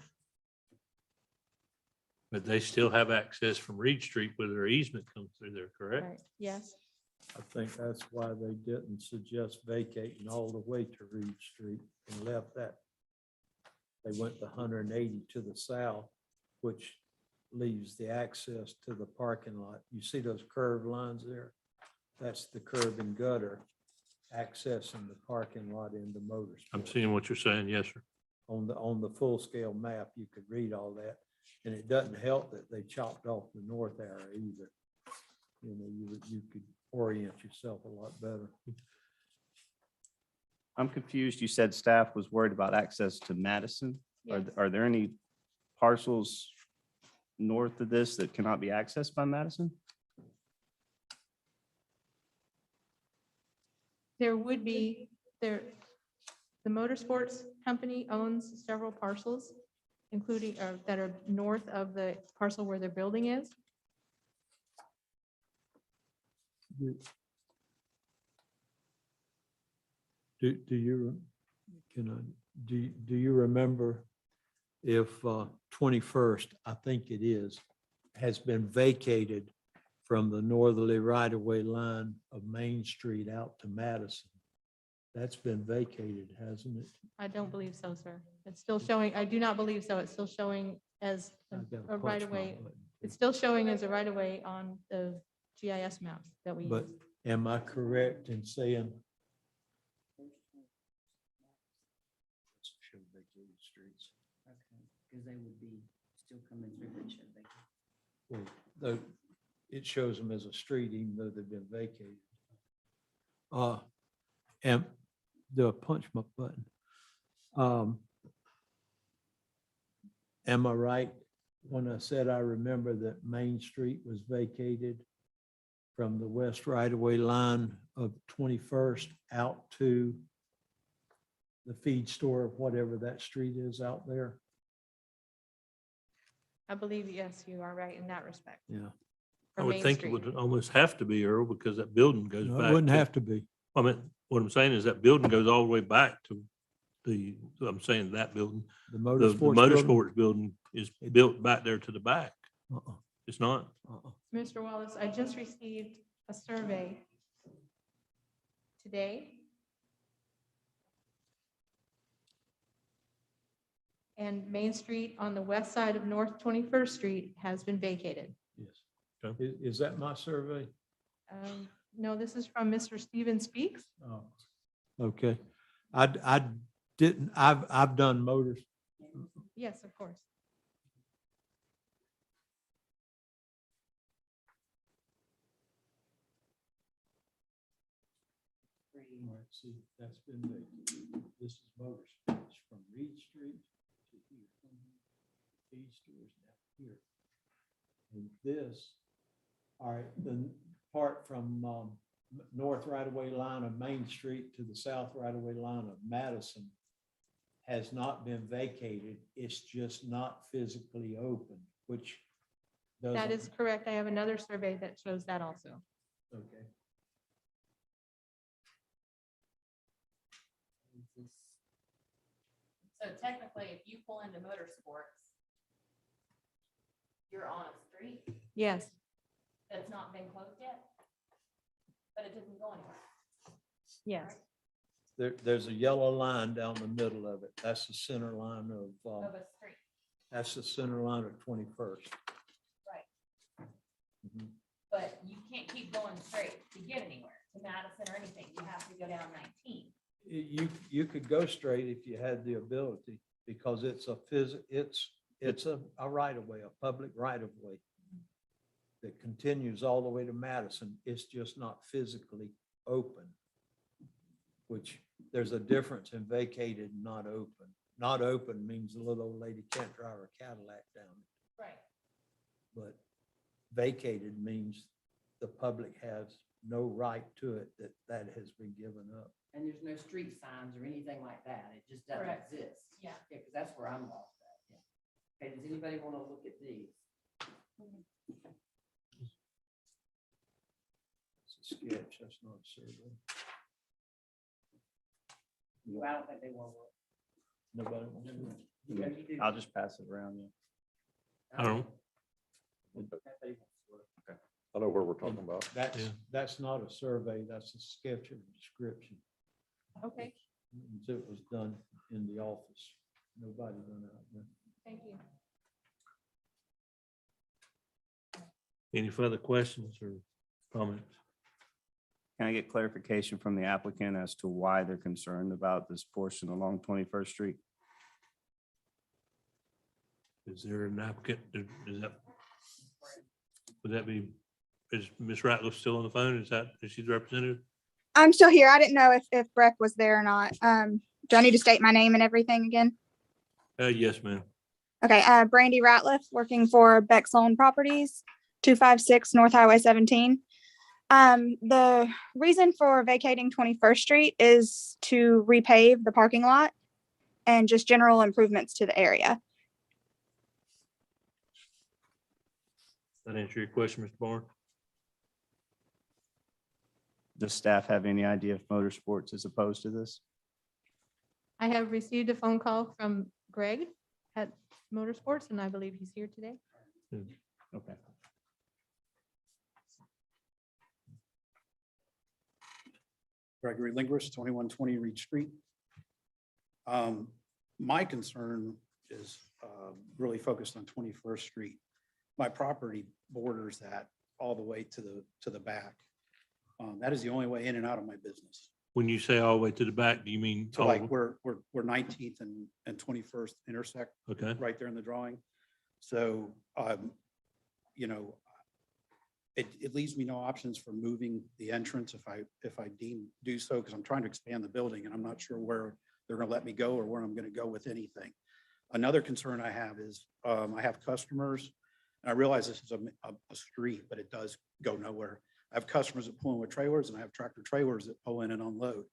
But they still have access from Reed Street where their easement comes through there, correct? Right, yes. I think that's why they didn't suggest vacating all the way to Reed Street and left that. They went to 180 to the south, which leaves the access to the parking lot. You see those curved lines there? That's the curb and gutter accessing the parking lot into motorsports. I'm seeing what you're saying. Yes, sir. On the full scale map, you could read all that. And it doesn't help that they chopped off the north arrow either. You know, you could orient yourself a lot better. I'm confused. You said staff was worried about access to Madison. Yes. Are there any parcels north of this that cannot be accessed by Madison? There would be, the motorsports company owns several parcels, including, that are north of the parcel where their building is. Do you, do you remember if 21st, I think it is, has been vacated from the northerly right-of-way line of Main Street out to Madison? That's been vacated, hasn't it? I don't believe so, sir. It's still showing, I do not believe so. It's still showing as I've got to a punch my right-of-way. button. It's still showing as a right-of-way on the GIS maps that we But use. am I correct in saying? Okay, because they would be still coming through that should they? Well, though it shows them as a street even though they've been vacated. And do I punch my button? Am I right when I said I remember that Main Street was vacated from the west right-of-way line of 21st out to the feed store, whatever that street is out there? I believe, yes, you are right in that respect. Yeah. I For would Main think it Street. would almost have to be, Earl, because that building goes No, back. it wouldn't have to be. I mean, what I'm saying is that building goes all the way back to I'm saying that building, The the motorsports. building? motorsports building is built back there to the back. Uh-uh, It's not. uh-uh. Mr. Wallace, I just received a survey today. And Main Street on the west side of North 21st Street has been vacated. Yes. Okay. Is that my survey? No, this is from Mr. Steven Speaks. Oh, okay. I didn't, I've done motors. Yes, of course. All right, see, that's been vacated. This is motorsports from Reed Street to here. These stores down here. And this, all right, the part from north right-of-way line of Main Street to the south right-of-way line of Madison has not been vacated. It's just not physically open, which doesn't. That is correct. I have another survey that shows that also. Okay. So technically, if you pull into motorsports, you're on a street Yes, that's not been closed yet, but it doesn't go anywhere. yes. There's a yellow line down the middle of it. That's the center line Of a street, that's the center line of 21st. right? Mhm. But you can't keep going straight to get anywhere, to Madison or anything. You have to go down 19. You could go straight if you had the ability, because it's a right of way, a public right of way that continues all the way to Madison. It's just not physically open, which there's a difference in vacated and not open. Not open means the little old lady can't drive her Cadillac down it, Right. but vacated means the public has no right to it, that has been given up. And there's no street signs or anything like that. It just doesn't Correct. exist. Yeah. Because that's where I'm lost at. Yeah. Okay, does anybody want to look at these? It's a sketch, that's not a survey. Well, I don't think they want to look. Nobody wants to know. Yeah, you do. I'll just pass it around, yeah. I don't know. Nobody wants to look. I know where we're talking about. That's not a survey, that's a sketch of a description. Okay, It was done in the office. Nobody done out there. thank you. Any further questions or comments? Can I get clarification from the applicant as to why they're concerned about this portion along 21st Street? Is there an applicant? Is that, would that be, is Ms. Ratliff still on the phone? Is she the representative? I'm still here. I didn't know if Breck was there or not. Do I need to state my name and everything again? Yes, ma'am. Okay, Brandy Ratliff, working for Beck Sloan Properties, 256 North Highway 17. The reason for vacating 21st Street is to repave the parking lot and just general improvements to the area. That answer your question, Mr. Barnes? Does staff have any idea if motorsports is opposed to this? I have received a phone call from Greg at Motorsports, and I believe he's here today. Okay. Gregory Linguist, 2120 Reed Street. My concern is really focused on 21st Street. My property borders that all the way to the back. That is the only way in and out of my business. When you say all the way to the back, do you mean? So like where 19th and 21st intersect, Okay, right there in the drawing. So, you know, it leaves me no options for moving the entrance if I do so, because I'm trying to expand the building and I'm not sure where they're going to let me go or where I'm going to go with anything. Another concern I have is I have customers, and I realize this is a street, but it does go nowhere. I have customers that pull in with trailers and I have tractor trailers that pull in and unload.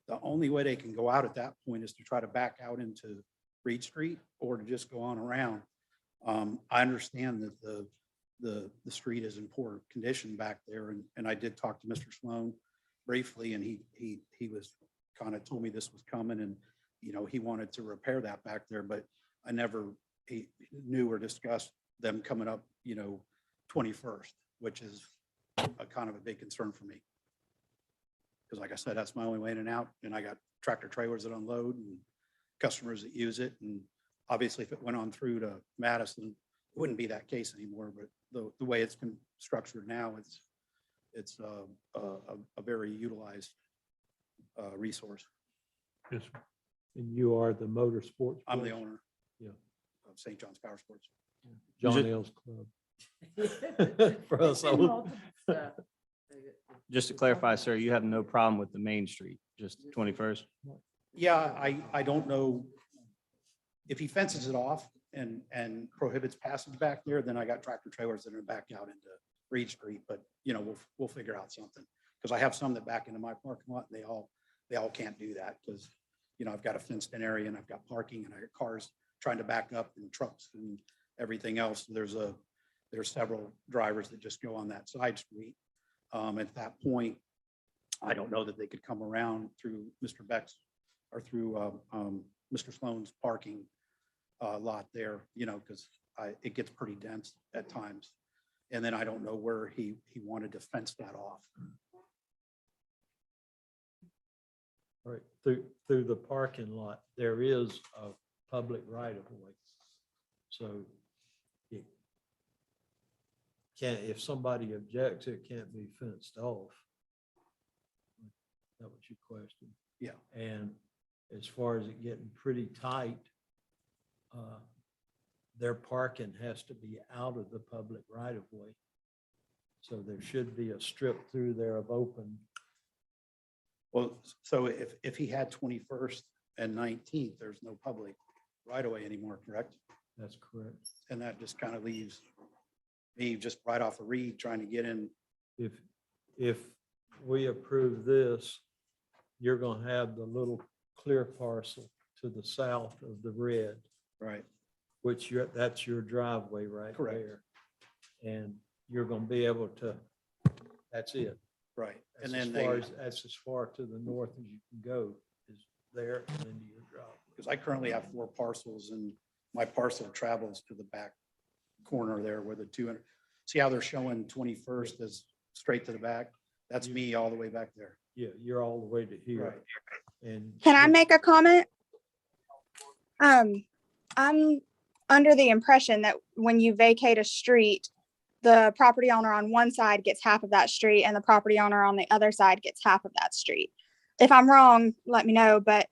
The only way they can go out at that point is to try to back out into Reed Street or to just go on around. I understand that the street is in poor condition back there, and I did talk to Mr. Sloan briefly, and he was kind of told me this was coming, and, you know, he wanted to repair that back there, but I never he knew or discussed them coming up, you know, 21st, which is a kind of a big concern for me. Because like I said, that's my only way in and out, and I got tractor trailers that unload and customers that use it. And obviously, if it went on through to Madison, it wouldn't be that case anymore. But the way it's structured now, it's a very utilized resource. Yes, sir. And you are the motorsports? I'm the person? owner. Yeah. Of St. John's Power Sports. John L's Club. For us old. Just to clarify, sir, you have no problem with the main street, just 21st? Yeah, I don't know. If he fences it off and prohibits passage back there, then I got tractor trailers that are back out into Reed Street, but, you know, we'll figure out something. Because I have some that back into my parking lot, and they all can't do that, because, you know, I've got a fenced in area, and I've got parking, and I got cars trying to back up, and trucks and everything else. There's several drivers that just go on that side street. At that point, I don't know that they could come around through Mr. Beck's or through Mr. Sloan's parking lot there, you know, because it gets pretty dense at times. And then I don't know where he wanted to fence that off. Right, through the parking lot, there is a public right of way. So it can't, if somebody objects, it can't be fenced off. That was your question. Yeah. And as far as it getting pretty tight, their parking has to be out of the public right of way. So there should be a strip through there of open. Well, so if he had 21st and 19th, there's no public right of way anymore, correct? That's correct. And that just kind of leaves me just right off of Reed trying to get in. If we approve this, you're gonna have the little clear parcel to the south of the red, Right. which that's your driveway right Correct. there. And you're gonna be able to, that's it. Right. That's And as then far that's as far to the north as you can go is there and into your driveway. because I currently have 4 parcels, and my parcel travels to the back corner there where the 200, see how they're showing 21st as straight to the back? That's me all the way back there. Yeah, you're all the way to here. Right. And Can I make a comment? I'm under the impression that when you vacate a street, the property owner on one side gets half of that street and the property owner on the other side gets half of that street. If I'm wrong, let me know, but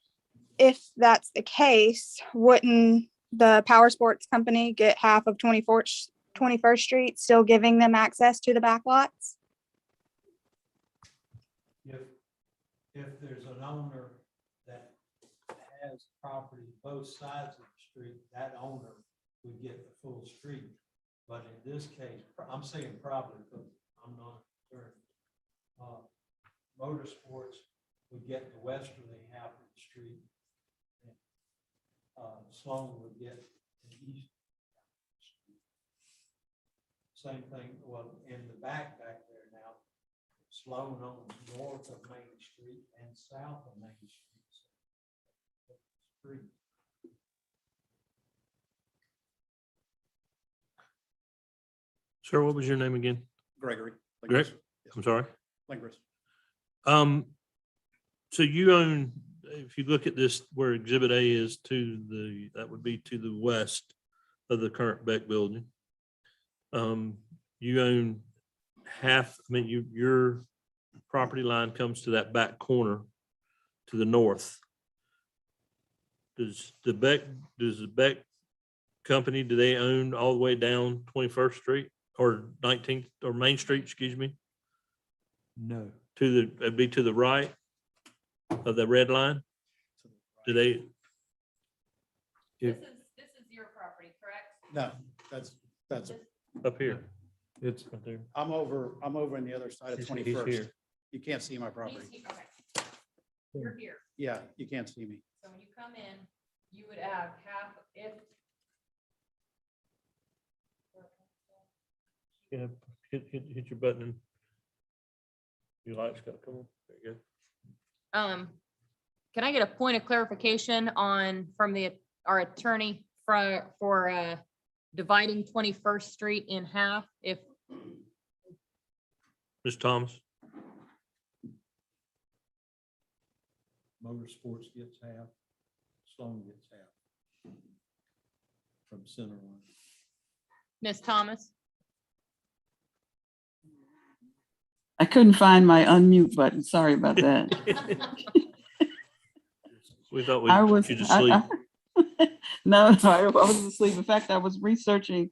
if that's the case, wouldn't the power sports company get half of 21st Street, still giving them access to the back lots? If there's an owner that has property both sides of the street, that owner would get the full street. But in this case, I'm saying probably because I'm not sure. Motorsports would get the westerly half of the street. Sloan would get the east. Same thing, well, in the back there now, Sloan owns north of Main Street and south of Main Street. Sir, what was your name again? Gregory. Greg? I'm sorry. Lingris. So you own, if you look at this, where Exhibit A is that would be to the west of the current Beck building. You own half, your property line comes to that back corner to the north. Does the Beck company, do they own all the way down 21st Street or 19th or Main Street, excuse me? No. It'd be to the right of the red line? Do they? This is your property, correct? No, that's, Up here. It's Right there. I'm over in the other side of He's 21st. here. You can't see my property. Okay. You're here. Yeah, you can't see me. So when you come in, you would have half, Yeah, hit your button. And your light's got to come on. There you go. Can I get a point of clarification from our attorney for dividing 21st Street in half? If Ms. Thomas? Motorsports gets half, Sloan gets half from center line. Ms. Thomas, I couldn't find my unmute button. Sorry about that. We thought I we'd was, put you to sleep. no, I wasn't asleep. In fact, I was researching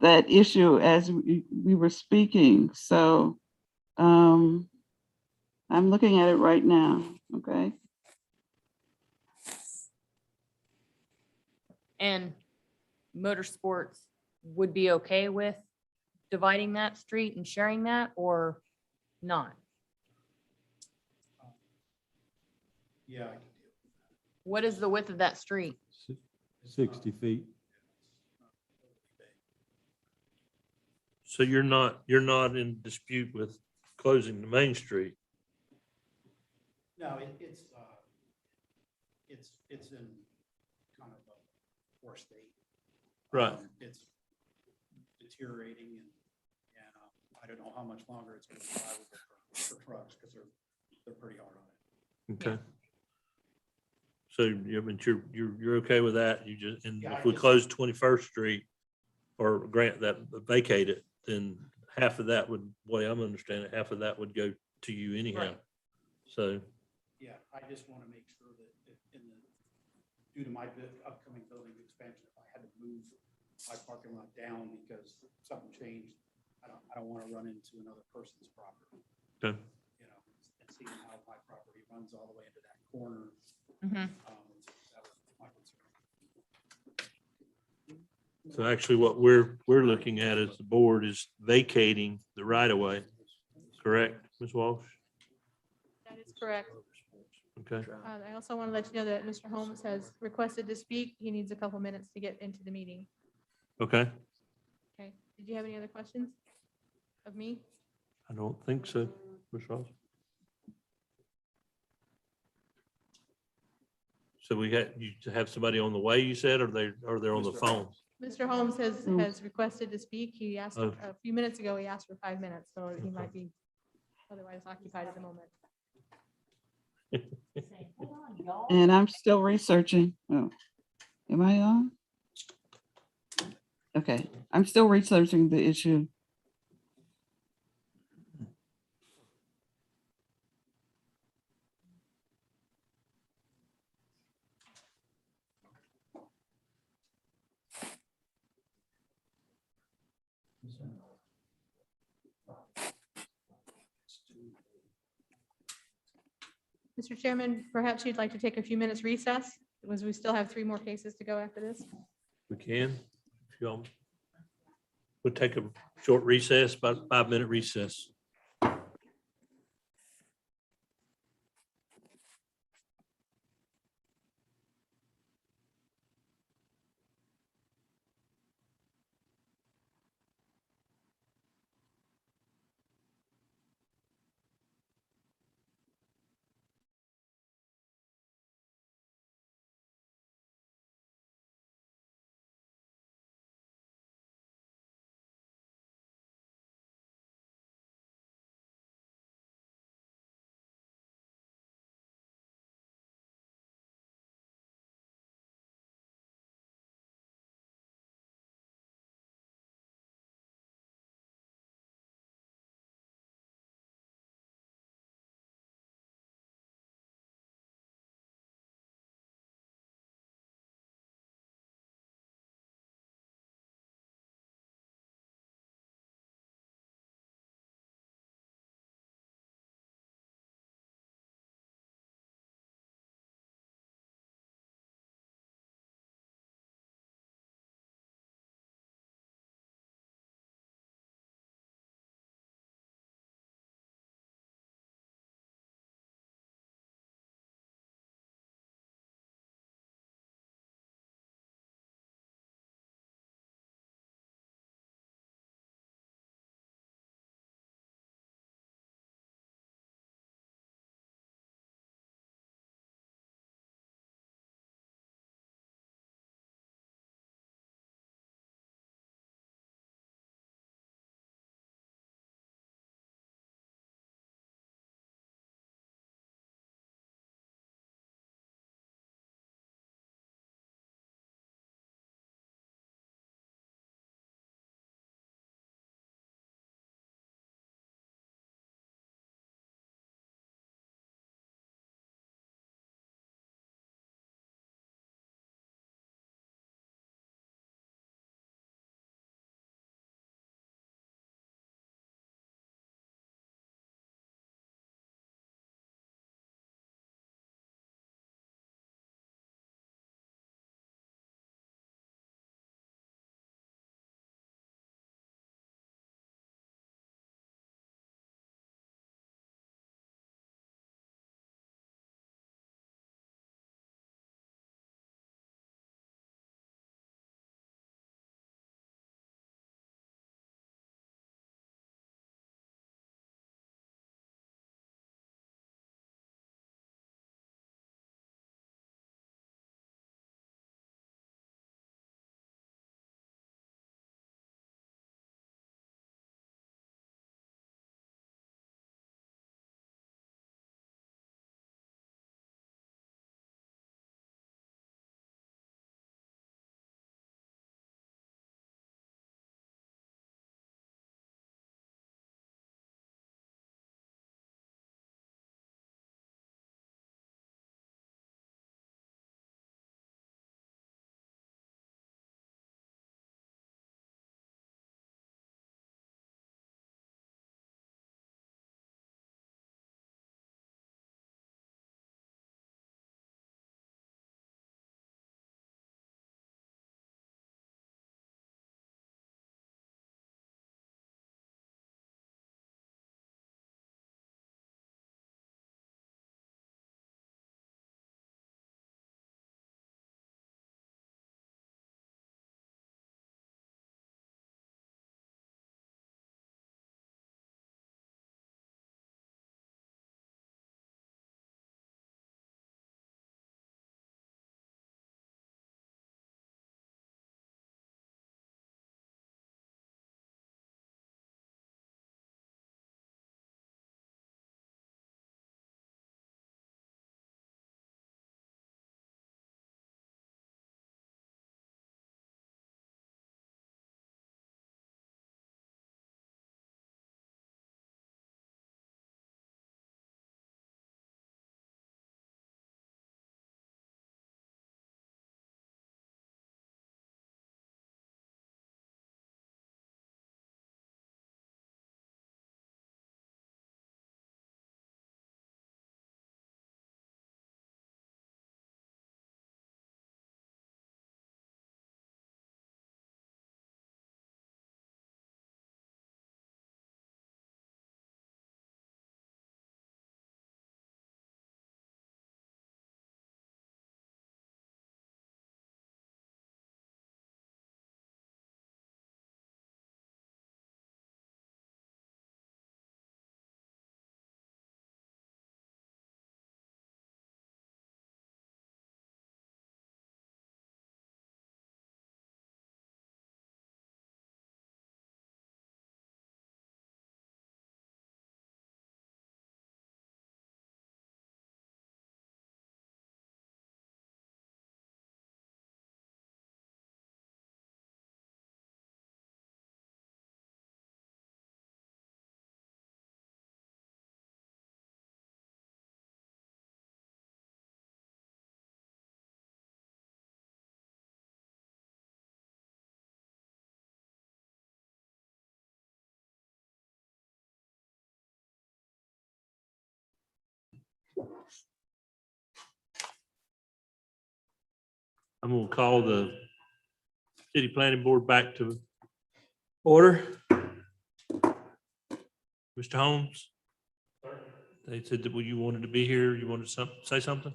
that issue as we were speaking. So I'm looking at it right now. Okay. and Motorsports would be okay with dividing that street and sharing that, or not? Yeah, I can deal. What is the width of that street? 60 feet. So you're not in dispute with closing the main street? No, it's in kind of a poor state. Right. It's deteriorating and I don't know how much longer it's going to be viable for trucks because they're pretty hard on it. Okay. So you're okay with that? And Yeah, if I we just- close 21st Street or grant that, vacate it, then half of that would, way I'm understanding, half of that would go to you anyhow. Right. So, Yeah, I just want to make sure that due to my upcoming building expansion, if I had to move my parking lot down because something changed, I don't want to run into another person's property. okay. You know, and seeing how my property runs all the way into that corner. Mhm. That was my concern. So actually what we're looking at as the board is vacating the right of way, correct, Ms. Walsh? That is correct. Okay, I also want to let you know that Mr. Holmes has requested to speak. He needs a couple minutes to get into the meeting. okay. Okay. Did you have any other questions of me? I don't think so, Ms. Ross. So you have somebody on the way, you said, or they're on the phone? Mr. Holmes has requested to speak. He asked, Oh. a few minutes ago, he asked for 5 minutes, so he might be otherwise occupied at the moment. And I'm still researching. Oh, am I on? Okay, I'm still researching the issue. Mr. Chairman, perhaps you'd like to take a few minutes recess, because we still have 3 more cases to go after this. We can, if y'all. We'll take a short recess, about 5-minute recess. I'm gonna call the city planning board back to order. Mr. Holmes? They said that you wanted to be here. You wanted to say something?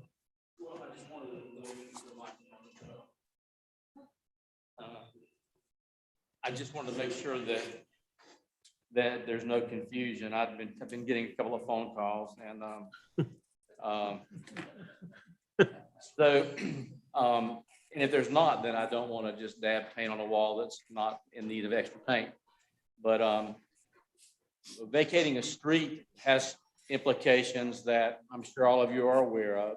I just wanted to make sure that there's no confusion. I've been getting a couple of phone calls and, so, and if there's not, then I don't want to just dab paint on a wall that's not in need of extra paint. But, vacating a street has implications that I'm sure all of you are aware of.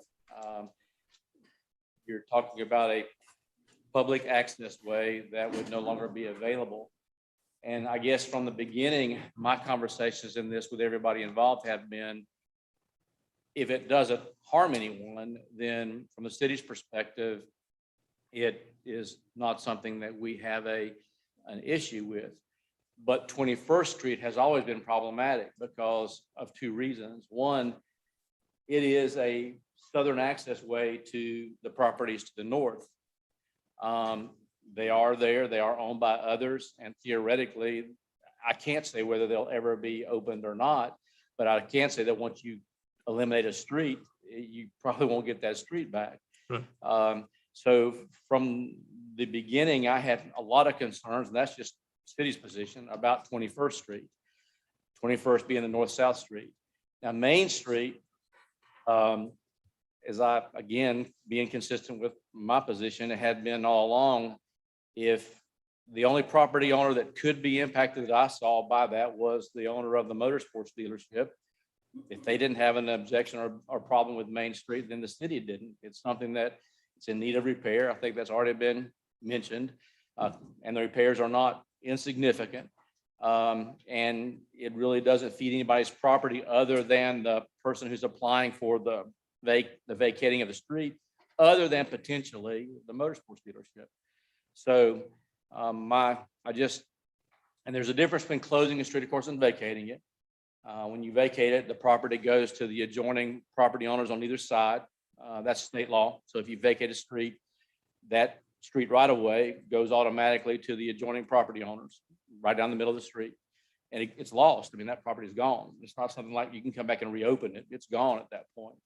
You're talking about a public access way that would no longer be available. And I guess from the beginning, my conversations in this with everybody involved have been, if it doesn't harm anyone, then from the city's perspective, it is not something that we have an issue with. But 21st Street has always been problematic because of two reasons. One, it is a southern access way to the properties to the north. They are there, they are owned by others, and theoretically, I can't say whether they'll ever be opened or not, but I can say that once you eliminate a street, you probably won't get that street back. Right. So from the beginning, I had a lot of concerns, and that's just city's position about 21st Street, 21st being the north-south street. Now, Main Street, as I, again, being consistent with my position, it had been all along, if the only property owner that could be impacted that I saw by that was the owner of the motorsports dealership. If they didn't have an objection or problem with Main Street, then the city didn't. It's something that it's in need of repair. I think that's already been mentioned. And the repairs are not insignificant. And it really doesn't feed anybody's property other than the person who's applying for the vacating of the street, other than potentially the motorsports dealership. So and there's a difference between closing a street, of course, and vacating it. When you vacate it, the property goes to the adjoining property owners on either side. That's state law. So if you vacate a street, that street right away goes automatically to the adjoining property owners, right down the middle of the street. And it's lost. I mean, that property is gone. It's not something like you can come back and reopen it. It's gone at that point.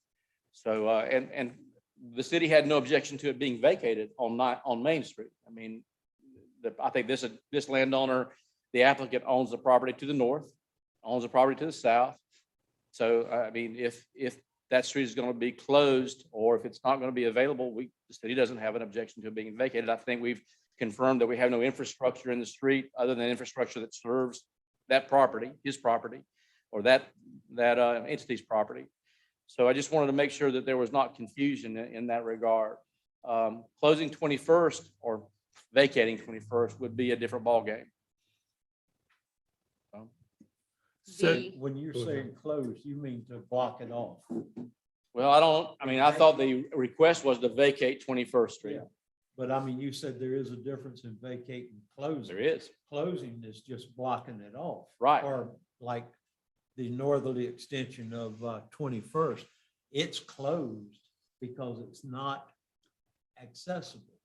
So, and the city had no objection to it being vacated on Main Street. I mean, I think this landowner, the applicant owns the property to the north, owns the property to the south. So, I mean, if that street is going to be closed, or if it's not going to be available, the city doesn't have an objection to it being vacated. I think we've confirmed that we have no infrastructure in the street other than infrastructure that serves that property, his property, or that entity's property. So I just wanted to make sure that there was not confusion in that regard. Closing 21st or vacating 21st would be a different ballgame. So, When you're saying closed, you mean to block it off? Well, I thought the request was to vacate 21st Street. Yeah. But I mean, you said there is a difference in vacating and closing. There is. Closing is just blocking it off. Right. Or like the northerly extension of 21st, it's closed because it's not accessible,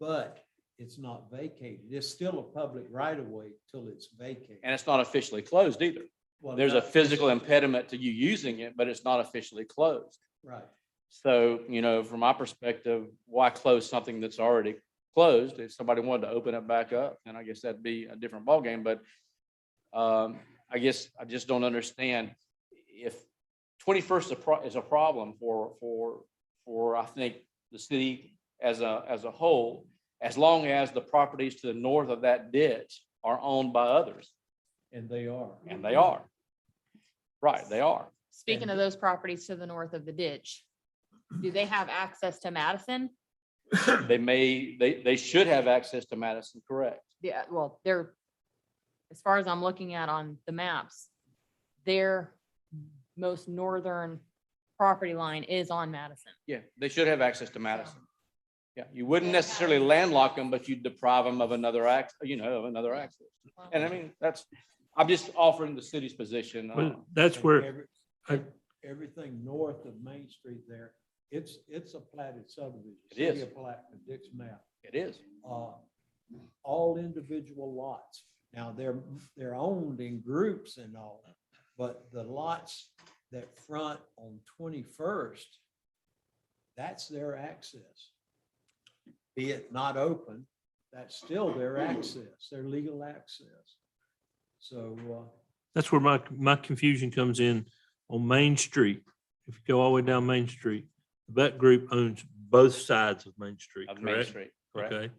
but it's not vacated. It's still a public right of way till it's vacated. And it's not officially closed either. Well, There's a that's- physical impediment to you using it, but it's not officially closed. Right. So, from my perspective, why close something that's already closed? If somebody wanted to open it back up, then I guess that'd be a different ballgame. But I guess I just don't understand if 21st is a problem for I think the city as a whole, as long as the properties to the north of that ditch are owned by others. And they are. And they are. Right, they are. Speaking of those properties to the north of the ditch, do they have access to Madison? They should have access to Madison, correct? Yeah, well, they're, as far as I'm looking at on the maps, their most northern property line is on Madison. Yeah, they should have access to Madison. Yeah, you wouldn't necessarily landlock them, but you'd deprive them of another access. And I mean, I'm just offering the city's position. well, that's where, Everything north of Main Street there It's a platted subdivision. It is. City of Palatka, Dick's map. It is. All individual lots. Now, they're owned in groups and all, but the lots that front on 21st, that's their access. Be it not open, that's still their access, their legal access. So, That's where my confusion comes in on Main Street. If you go all the way down Main Street, that group owns both sides of Main Street, Of Main correct? Street, correct? Okay.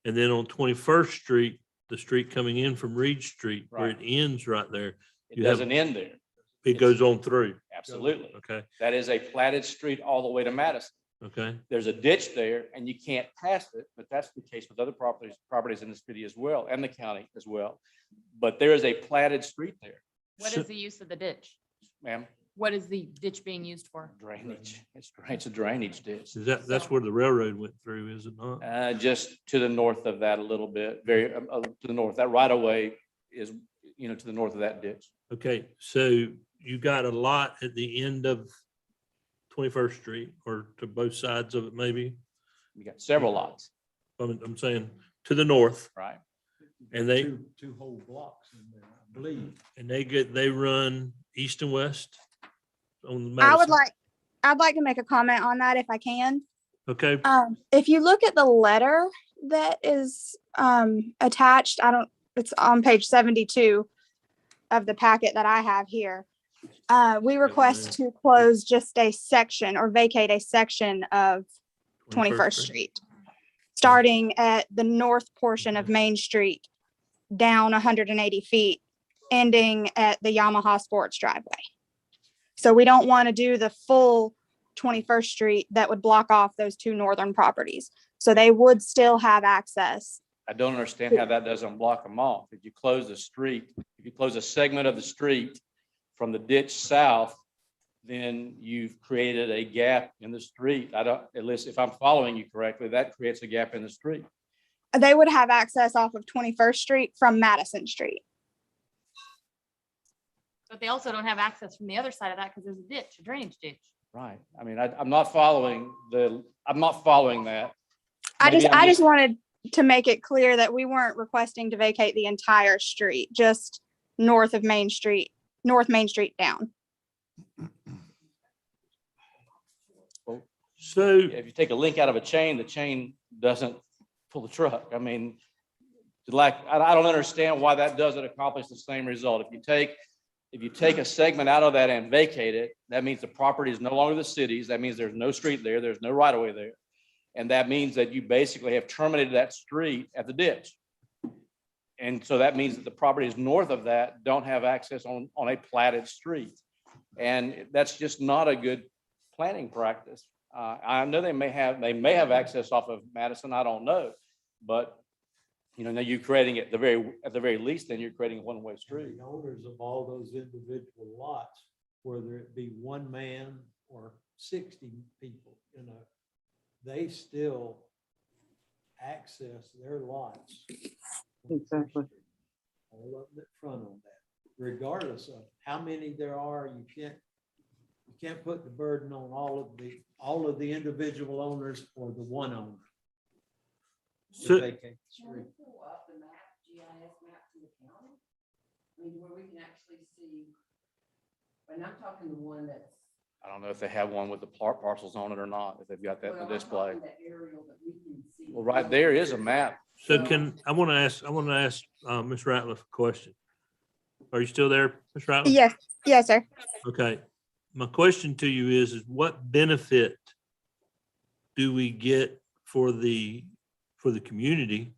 And then on 21st Street, the street coming in from Reed Street, where it Right. ends right there, It you have- doesn't end there. it goes on through. Absolutely. Okay, That is a platted street all the way to Madison. okay. There's a ditch there and you can't pass it, but that's the case with other properties in the city as well, and the county as well. But there is a platted street there, What So- is the use of the ditch? ma'am. What is the ditch being used for? Drainage. It's a drainage ditch. That's where the railroad went through, is it not? Just to the north of that a little bit, very, to the north. That right of way is, to the north of that ditch. Okay, so you got a lot at the end of 21st Street, or to both sides of it, maybe? We got several lots, I'm saying to the north, right? and they, two whole blocks in there, I believe. and they run east and west on the I would Madison. I'd like to make a comment on that if I can. Okay, If you look at the letter that is attached, it's on page 72 of the packet that I have here. We request to close just a section or vacate a section of 21st Street, starting at the north portion of Main Street, down 180 feet, ending at the Yamaha Sports driveway. So we don't want to do the full 21st Street that would block off those two northern properties. So they would still have access. I don't understand how that doesn't block them off. If you close the street, if you close a segment of the street from the ditch south, then you've created a gap in the street. At least if I'm following you correctly, that creates a gap in the street. They would have access off of 21st Street from Madison Street. But they also don't have access from the other side of that because there's a ditch, a drainage ditch. Right. I mean, I'm not following that. I Maybe I'm just wanted to make it clear that we weren't requesting to vacate the entire street, just north Main Street down. so If you take a link out of a chain, the chain doesn't pull the truck. I mean, I don't understand why that doesn't accomplish the same result. If you take a segment out of that and vacate it, that means the property is no longer the city's. That means there's no street there. There's no right of way there. And that means that you basically have terminated that street at the ditch. And so that means that the properties north of that don't have access on a platted street. And that's just not a good planning practice. I know they may have access off of Madison. I don't know. But, now you're creating it at the very least, then you're creating a one-way street. The owners of all those individual lots, whether it be one man or 60 people, they still access their lots. Exactly. All of them at front on that, regardless of how many there are, you can't put the burden on all of the individual owners or the one owner. to So- vacate the street. Can we pull up the map, GIS map from the county? I mean, where we can actually see, and I'm talking the one that's. I don't know if they have one with the parcels on it or not, if they've got that in well, the I'm display. talking the aerial that we can see. Well, right there is a map. So I want to ask Ms. Ratliff a question. Are you still there, Ms. Ratliff? Yes, sir. Okay. My question to you is what benefit do we get for the community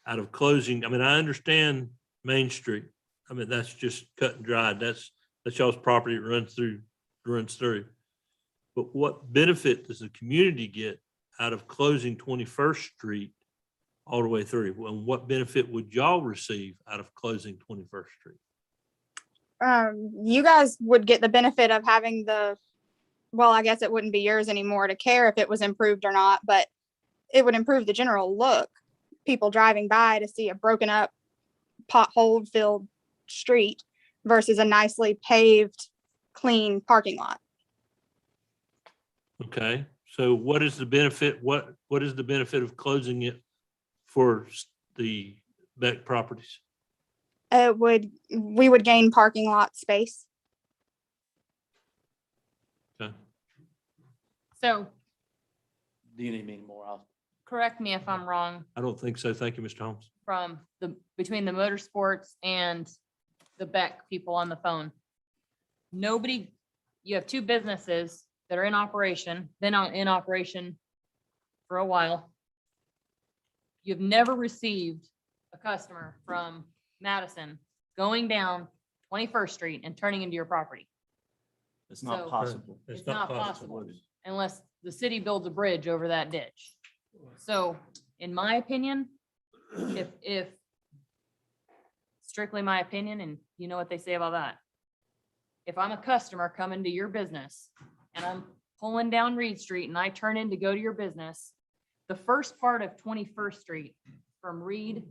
out of closing? I mean, I understand Main Street. I mean, that's just cut and dried. That's y'all's property that runs through. But what benefit does the community get out of closing 21st Street all the way through? And what benefit would y'all receive out of closing 21st Street? You guys would get the benefit of having I guess it wouldn't be yours anymore to care if it was improved or not, but it would improve the general look. People driving by to see a broken up, pothole filled street versus a nicely paved, clean parking lot. Okay, So what is the benefit? What is the benefit of closing it for the Beck properties? We would gain parking lot space. Okay. So Do you need me more? correct me if I'm wrong, I don't think so. Thank you, Mr. Holmes. from between the motorsports and the Beck people on the phone. Nobody, you have two businesses that are in operation, been in operation for a while. You've never received a customer from Madison going down 21st Street and turning into your property. It's not So- possible. It's not possible unless the city builds a bridge over that ditch. So in my opinion, if strictly my opinion, and you know what they say about that. If I'm a customer coming to your business and I'm pulling down Reed Street and I turn in to go to your business, the first part of 21st Street from Reed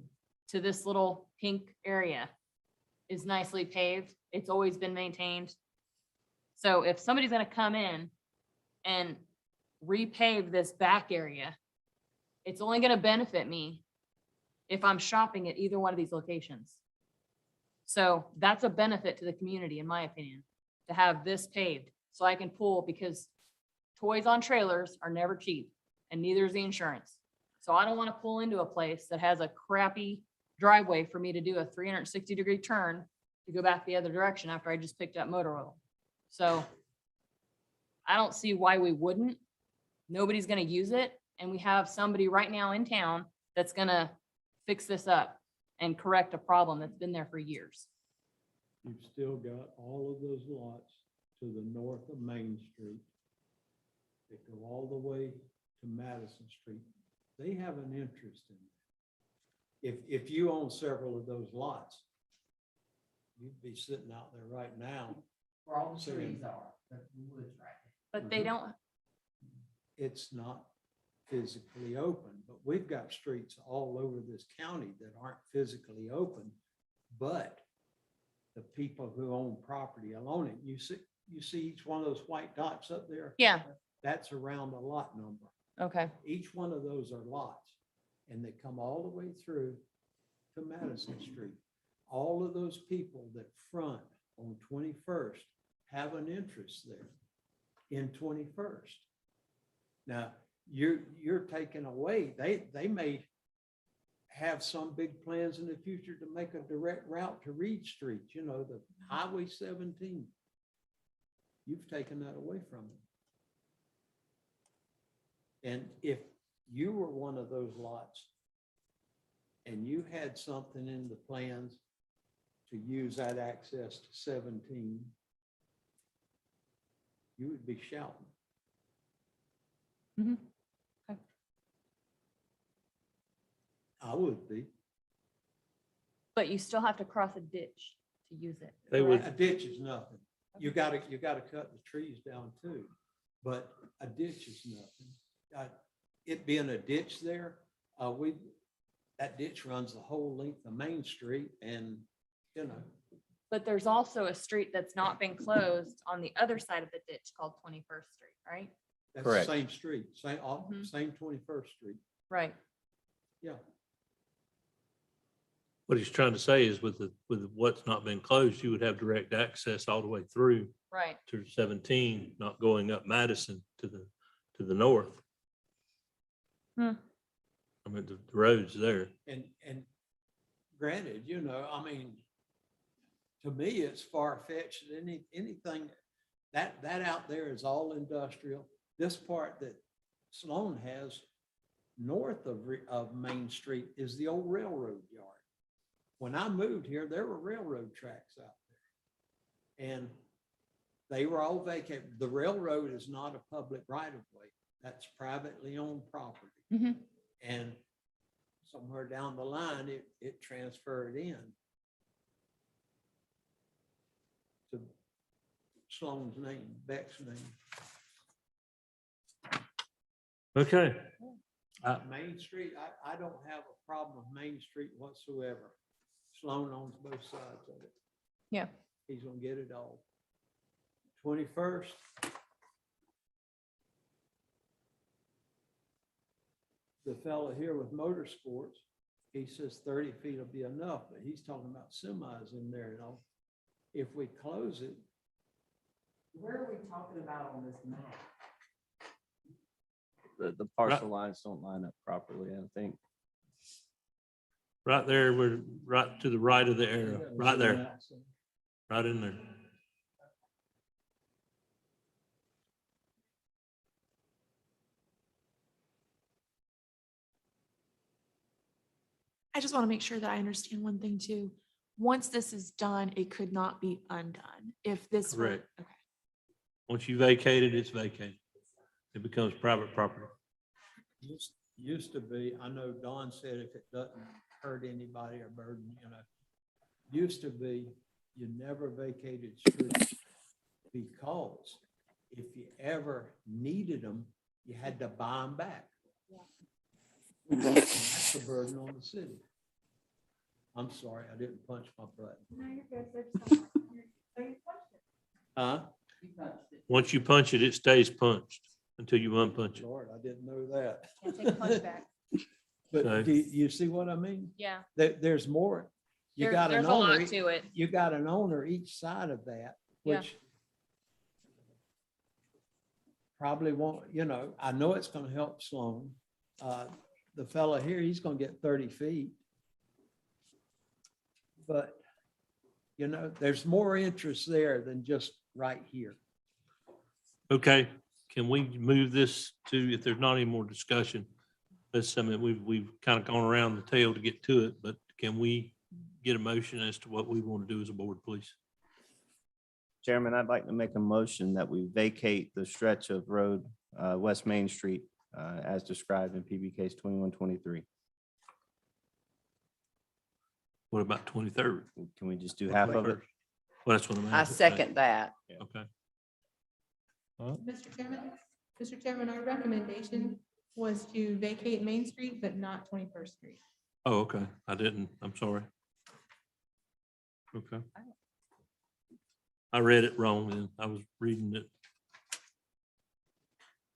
to this little pink area is nicely paved. It's always been maintained. So if somebody's gonna come in and repave this back area, it's only gonna benefit me if I'm shopping at either one of these locations. So that's a benefit to the community, in my opinion, to have this paved, so I can pull, because toys on trailers are never cheap, and neither is the insurance. So I don't want to pull into a place that has a crappy driveway for me to do a 360-degree turn to go back the other direction after I just picked up motor oil. So I don't see why we wouldn't. Nobody's gonna use it, and we have somebody right now in town that's gonna fix this up and correct a problem that's been there for years. You've still got all of those lots to the north of Main Street that go all the way to Madison Street. They have an interest in it. If you own several of those lots, you'd be sitting out there right now. Where all the saying, trees are, the woods right there. But they don't, it's not physically open, but we've got streets all over this county that aren't physically open, but the people who own property alone it, you see each one of those white dots up there? yeah, That's around a lot number. okay. Each one of those are lots, and they come all the way through to Madison Street. All of those people that front on 21st have an interest there in 21st. Now, you're taking away, they may have some big plans in the future to make a direct route to Reed Street, the Highway 17. You've taken that away from them. And if you were one of those lots and you had something in the plans to use that access to 17, you would be shouting. Mhm. Okay. I would be. But you still have to cross a ditch to use it. They would- A ditch is nothing. You gotta cut the trees down too, but a ditch is nothing. It being a ditch there, that ditch runs the whole length of Main Street and, But there's also a street that's not been closed on the other side of the ditch called 21st Street, right? that's the Correct. same street, same Mhm. 21st Street. Right. Yeah. What he's trying to say is with what's not been closed, you would have direct access all the way through Right. to 17, not going up Madison to the north. Hmm. I mean, the road's there. And granted, to me, it's far-fetched. Anything that out there is all industrial. This part that Sloan has north of Main Street is the old railroad yard. When I moved here, there were railroad tracks out there. And they were all vacated. The railroad is not a public right-of-way. That's privately owned property. Mhm. And somewhere down the line, it transferred in to Sloan's name, Beck's name. Okay. Main Street, I don't have a problem with Main Street whatsoever. Sloan owns both sides of it. Yeah. He's gonna get it all. 21st. the fellow here with motorsports, he says 30 feet will be enough, but he's talking about semis in there, you know. If we close it, Where are we talking about on this map? The parcel lines don't line up properly, I think. Right there, we're right to the right of the arrow, right there, right in there. I just want to make sure that I understand one thing too. Once this is done, it could not be undone. If this were, Correct. okay. Once you vacate it, it's vacated. It becomes private property. used to be, I know Don said if it doesn't hurt anybody or burden, you know, used to be you never vacated streets because if you ever needed them, you had to buy them back. And that's the burden on the city. I'm sorry, I didn't punch my button. No, you're good. Huh? Once you punch it, it stays punched until you unpunch it. Lord, I didn't know that. Can't take a punch back. But So- do you see what I mean? Yeah. There's more. You There- got an there's a lot owner, to it. you got an owner each side of that, Yeah. which probably won't, you know, I know it's gonna help Sloan. The fella here, he's gonna get 30 feet. But, you know, there's more interest there than just right here. Okay, can we move this to, if there's not any more discussion? That's something we've kind of gone around the tail to get to it, but can we get a motion as to what we want to do as a board, please? Chairman, I'd like to make a motion that we vacate the stretch of road, West Main Street, as described in PB case 2123. What about 23rd? Can we just do half of it? Well, that's what I'm I asking. second that. Okay. Mr. Chairman, our recommendation was to vacate Main Street, but not 21st Street. Oh, okay. I didn't. I'm sorry. Okay. I read it wrong then. I was reading it.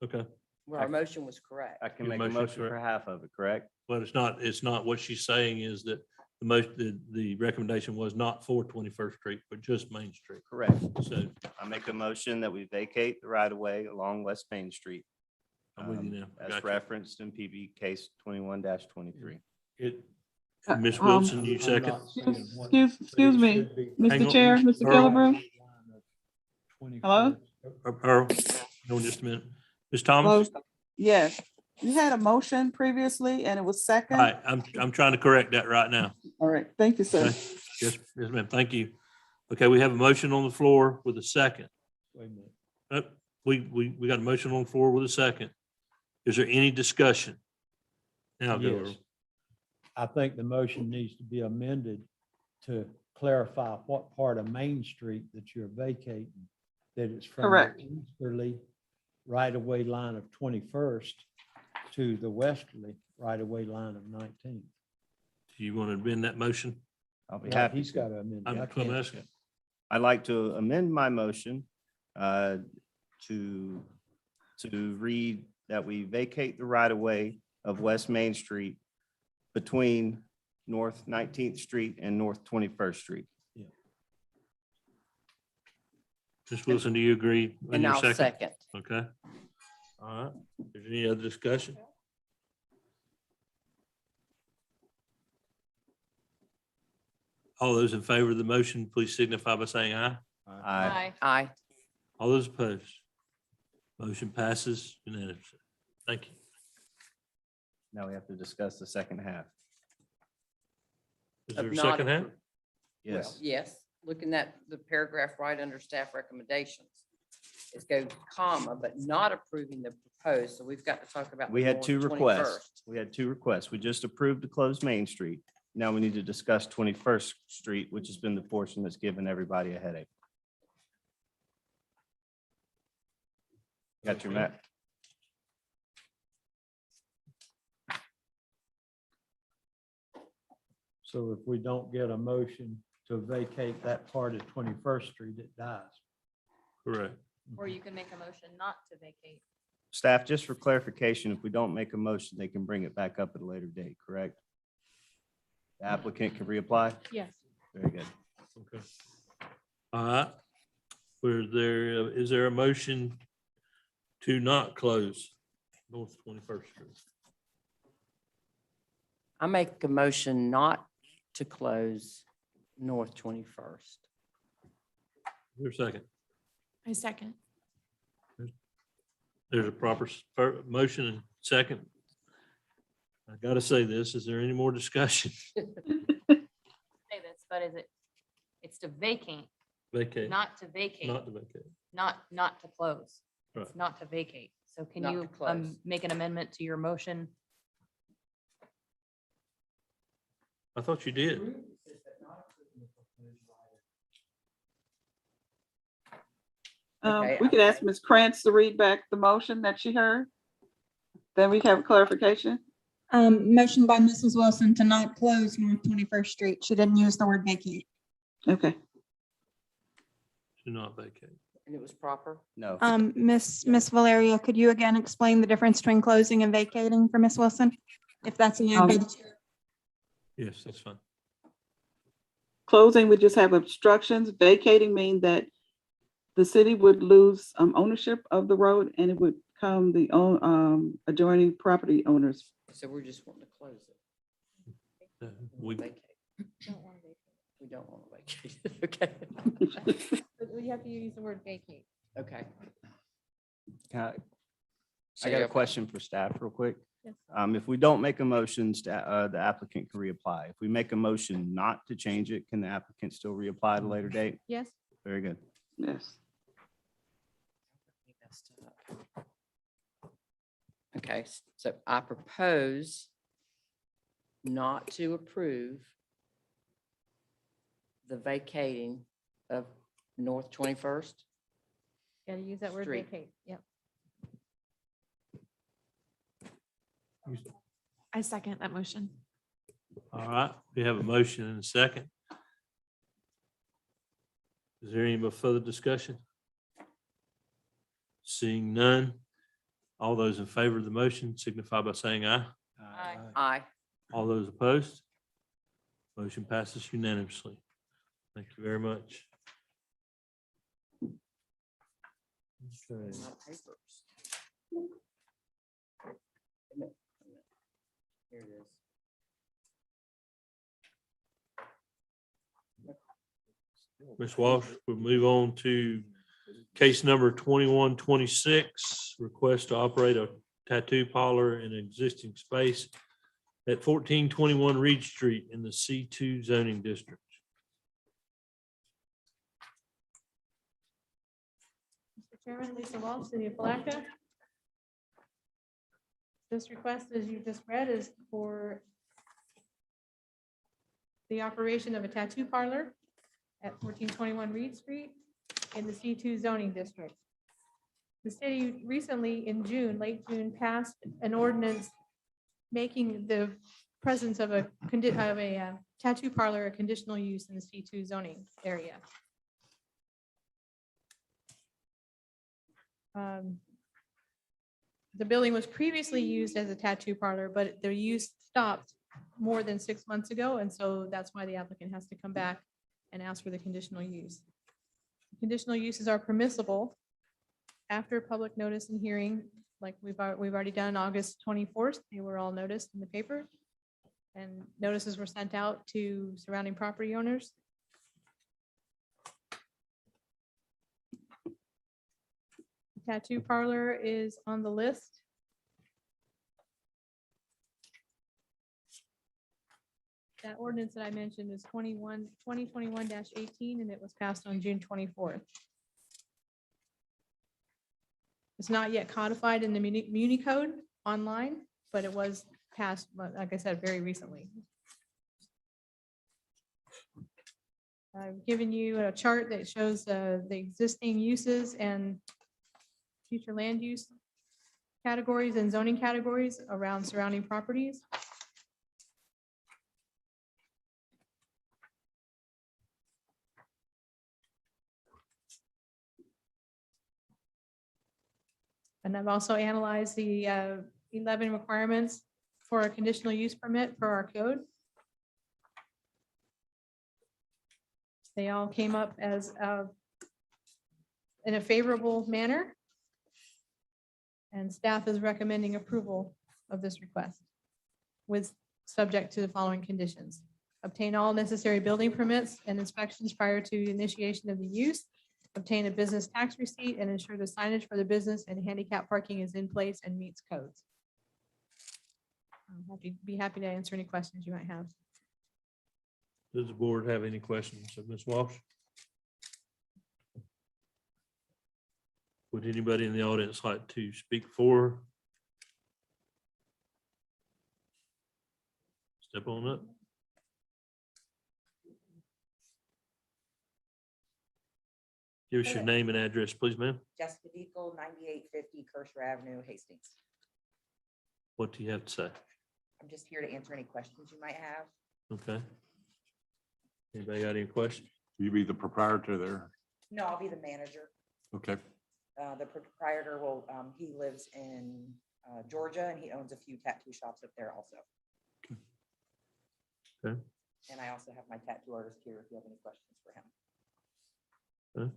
Okay. Well, our motion was correct. I can Your make a motion's motion for correct. half of it, correct? But it's not what she's saying is that the recommendation was not for 21st Street, but just Main Street. Correct. So I make a motion that we vacate the right of way along West Main Street. I'm with you now. As Gotcha. referenced in PB case 21-23. Miss Wilson, you I'm second? not saying what- Excuse me, Hang Mr. on, Chair, Mr. Earl. Killebrew. Hello? Earl, hold on just a minute. Ms. Thomas? Hello? Yes, you had a motion previously and it was All second. right, I'm trying to correct that right now. All right, thank you, sir. Okay. Yes, yes, ma'am. Thank you. Okay, we have a motion on the floor with a second. Wait a minute. We got a motion on the floor with a second. Is there any discussion? Now go. Yes. Earl. I think the motion needs to be amended to clarify what part of Main Street that you're vacating, that it's from Correct. the easterly right-of-way line of 21st to the westerly right-of-way line of 19th. Do you want to amend that motion? I'll be Yeah, happy. He's got to amend. it. I I'm can't- asking. I'd like to amend my motion to read that we vacate the right of way of West Main Street between North 19th Street and North 21st Street. Ms. Wilson, do you agree? on And your I'll second. Okay. All right. Is there any other discussion? All those in favor of the motion, please signify by saying aye. Aye. Aye. All those opposed? Motion passes unanimously. Thank you. Now we have to discuss the second half. Is there a Of not second half? appro- Yes. Well, yes, looking at the paragraph right under staff recommendations. It goes comma, but not approving the proposed, so we've got to talk about. We the had more two 21st. requests. We had two requests. We just approved to close Main Street. Now we need to discuss 21st Street, which has been the portion that's given everybody a headache. Got your map? So if we don't get a motion to vacate that part of 21st Street, it dies. Correct. Or you can make a motion not to vacate Staff, just for clarification, if we don't make a motion, they can bring it back up at a later date, correct? The applicant can reapply? Yes. Very good. Okay. All right. Is there a motion to not close North 21st Street? I make a motion not to close North 21st. Is there a second? I second. There's a proper motion and second. I gotta say this, is there any more discussion? Say this, but it's to vacate, Vacate, not to vacate, not to vacate. not to close. Right. It's not to vacate. So can Not you to close. make an amendment to your motion? I thought you did. Okay, We could ask Ms. Krantz to read back the motion that she heard. Then we have a clarification. Motion by Mrs. Wilson to not close North 21st Street. She didn't use the word vacate. Okay. To not vacate. And it was proper? No. Miss Valeria, could you again explain the difference between closing and vacating for Miss Wilson? If that's allowed by the chair. Yes, that's fine. Closing, we just have obstructions. Vacating mean that the city would lose ownership of the road and it would come the adjoining property owners. So we're just wanting to close it. We, Vacate. We don't want to vacate. Okay. But you have to use the word vacate. Okay. I So got a you're- question for staff real quick. Yes. If we don't make a motion, the applicant can reapply. If we make a motion not to change it, can the applicant still reapply at a later date? Yes. Very good. Yes. We messed it up. Okay, so I propose not to approve the vacating of North 21st. Got to use that word Street. vacate. Yep. I second that motion. all right, we have a motion and a second. Is there any further discussion? Seeing none, all those in favor of the motion signify by saying aye. Aye. Aye. All those opposed? Motion passes unanimously. Thank you very much. Okay. My papers. Here it is. Ms. Walsh, we'll move on to case number 2126, request to operate a tattoo parlor in an existing space at 1421 Reed Street in the C2 zoning district. Mr. Chairman, Lisa Walsh, City of Palatka. This request, as you just read, is for the operation of a tattoo parlor at 1421 Reed Street in the C2 zoning district. The city recently in June, late June, passed an ordinance making the presence of a tattoo parlor a conditional use in the C2 zoning area. The building was previously used as a tattoo parlor, but their use stopped more than 6 months ago, and so that's why the applicant has to come back and ask for the conditional use. Conditional uses are permissible after public notice and hearing, like we've already done August 24th. They were all noticed in the paper, and notices were sent out to surrounding property owners. Tattoo parlor is on the list. That ordinance that I mentioned is 2021-18, and it was passed on June 24th. It's not yet codified in the Muni Code online, but it was passed, like I said, very recently. I've given you a chart that shows the existing uses and future land use categories and zoning categories around surrounding properties. And I've also analyzed the 11 requirements for a conditional use permit for our code. They all came up as in a favorable manner. And staff is recommending approval of this request with subject to the following conditions. Obtain all necessary building permits and inspections prior to initiation of the use. Obtain a business tax receipt and ensure the signage for the business and handicap parking is in place and meets codes. Be happy to answer any questions you might have. Does the board have any questions of Ms. Walsh? Would anybody in the audience like to speak for? Step on up. Give us your name and address, please, ma'am. Jessica Deacle, 9850 Kershaw Avenue, Hastings. What do you have to say? I'm just here to answer any questions you might have. Okay. Anybody got any questions? Will you be the proprietor there? No, I'll be the manager. Okay. The proprietor will, he lives in Georgia and he owns a few tattoo shops up there also. Okay. And I also have my tattoo artist here if you have any questions for him. Okay.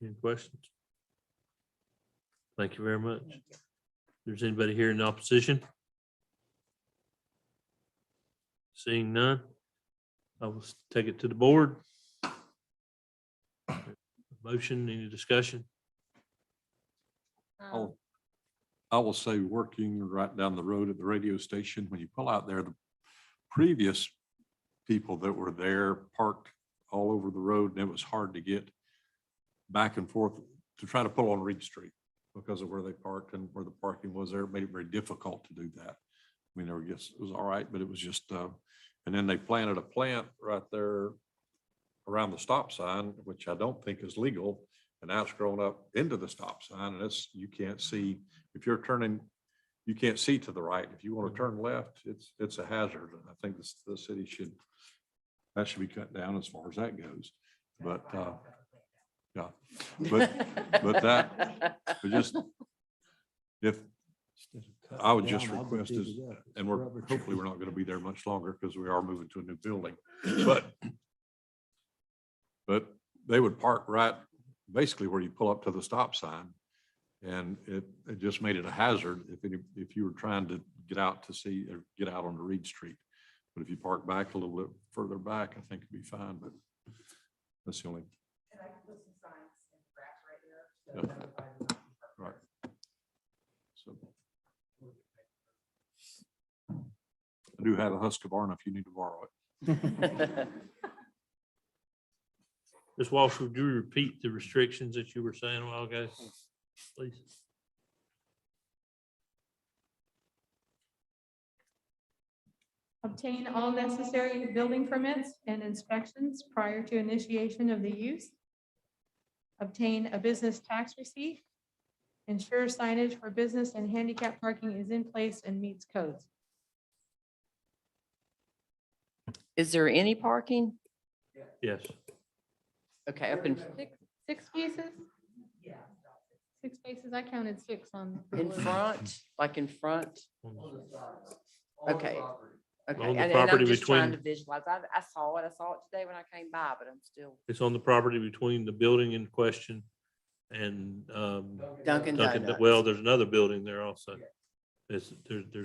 Any questions? Thank you very much. Thank you. If there's anybody here in opposition? Seeing none, I will take it to the board. Motion, any discussion? I will say, working right down the road at the radio station, when you pull out there, the previous people that were there parked all over the road, and it was hard to get back and forth to try to pull on Reed Street because of where they parked and where the parking was there. It made it very difficult to do that. I mean, I guess it was all right, but it was just, and then they planted a plant right there around the stop sign, which I don't think is legal. And now it's grown up into the stop sign, and it's, you can't see, if you're turning, you can't see to the right. If you want to turn left, it's a hazard. And I think the city should, that should be cut down as far as that goes. But, yeah, but just, if, I would just request is, and hopefully we're not going to be there much longer because we are moving to a new building, but they would park right basically where you pull up to the stop sign. And it just made it a hazard if you were trying to get out to see or get out onto Reed Street. But if you park back a little bit further back, I think it'd be fine, but that's the only. And I can put some signs in the grass right there. Yep. Right. So I do have a Husqvarna if you need to borrow it. Ms. Walsh, would you repeat the restrictions that you were saying a while ago, please? Obtain all necessary building permits and inspections prior to initiation of the use. Obtain a business tax receipt. Ensure signage for business and handicap parking is in place and meets codes. Is there any parking? Yes. Okay, up in Six spaces? Yeah. 6 spaces, I counted 6 on. the in list. front, like in front? Okay. Okay, On the and property I'm just trying to between- visualize. I saw it today when I came by, but I'm still. It's on the property between the building in question and Dunkin' Donuts. Well, there's another building there also. There's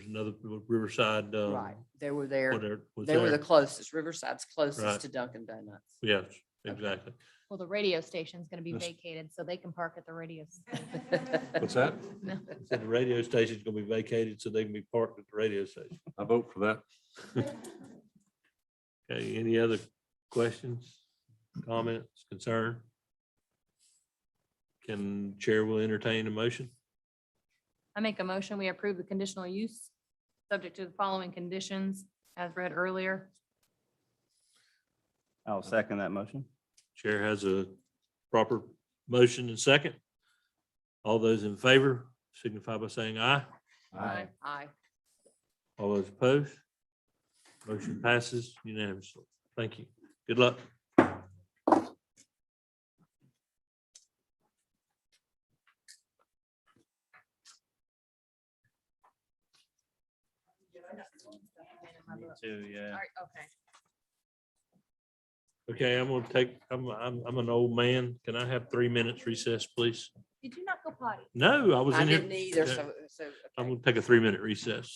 another Riverside. Right, they were there. Was They were the there. closest. Riverside's Right. closest to Dunkin' Donuts. Yes, exactly. Well, the radio station's gonna be Yes. vacated, so they can park at the radio. What's that? So the radio station's gonna be vacated so they can be parked at the radio station. I vote for that. Okay, any other questions, comments, concern? Chair will entertain a motion. I make a motion, we approve the conditional use, subject to the following conditions as read earlier. I'll second that motion. Chair has a proper motion and second. All those in favor signify by saying aye. Aye. All those opposed? Motion passes unanimously. Thank you. Good luck. Me too, yeah. All right, okay. Okay, I'm an old man. Can I have 3 minutes recess, please? Did you not go potty? No, I was I in here. didn't either, Okay. so. I'm gonna take a 3-minute recess.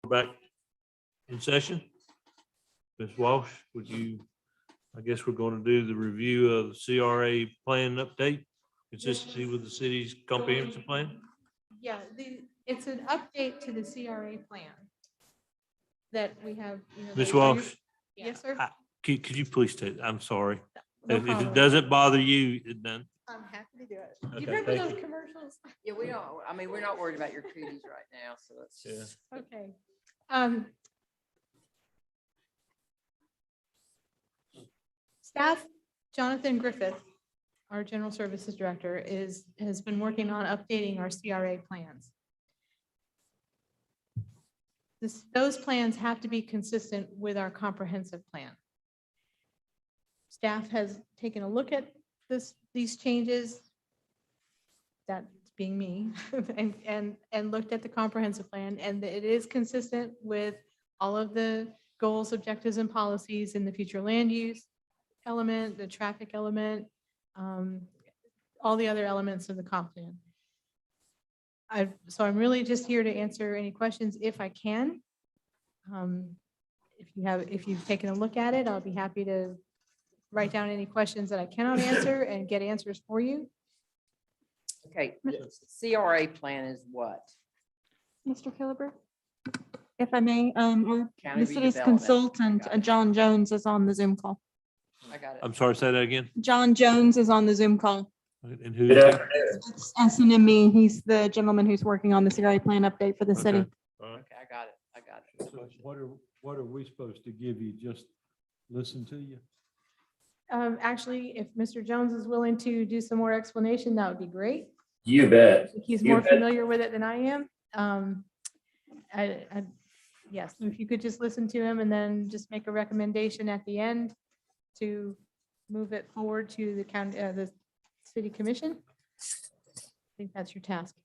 Back in session. Ms. Walsh, would you I guess we're going to do the review of the CRA plan update, consistency with the city's comprehensive plan. Yeah, it's an update to the CRA plan that we have. Ms. Walsh, Yes, sir. could you please take, I'm sorry. No If it problem. doesn't bother you, it doesn't. I'm happy to do it. Okay, You remember thank those you. commercials? Yeah, we don't, I mean, we're not worried about your cooties right now, so it's just. Okay. Staff, Jonathan Griffith, our General Services Director, has been working on updating our CRA plans. Those plans have to be consistent with our comprehensive plan. Staff has taken a look at these changes, that being me, and looked at the comprehensive plan, and it is consistent with all of the goals, objectives, and policies in the future land use element, the traffic element, all the other elements of the comp plan. So I'm really just here to answer any questions if I can. If you've taken a look at it, I'll be happy to write down any questions that I cannot answer and get answers for you. Okay, CRA plan is what? Mr. Killeber, if I may, County the city's redevelopment. consultant, I got it. John Jones, is on the Zoom call. I got it. I'm sorry, say that again. John Jones is on the Zoom call. And who? It's SNME. He's the gentleman who's working on the CRA plan update for the city. Okay. All right. Okay, I got it. I got it. So what are we supposed to give you? Just listen to you? Actually, if Mr. Jones is willing to do some more explanation, that would be great. You bet. He's You more bet. familiar with it than I am. Yes, if you could just listen to him and then just make a recommendation at the end to move it forward to the county, the city commission. I think that's your task.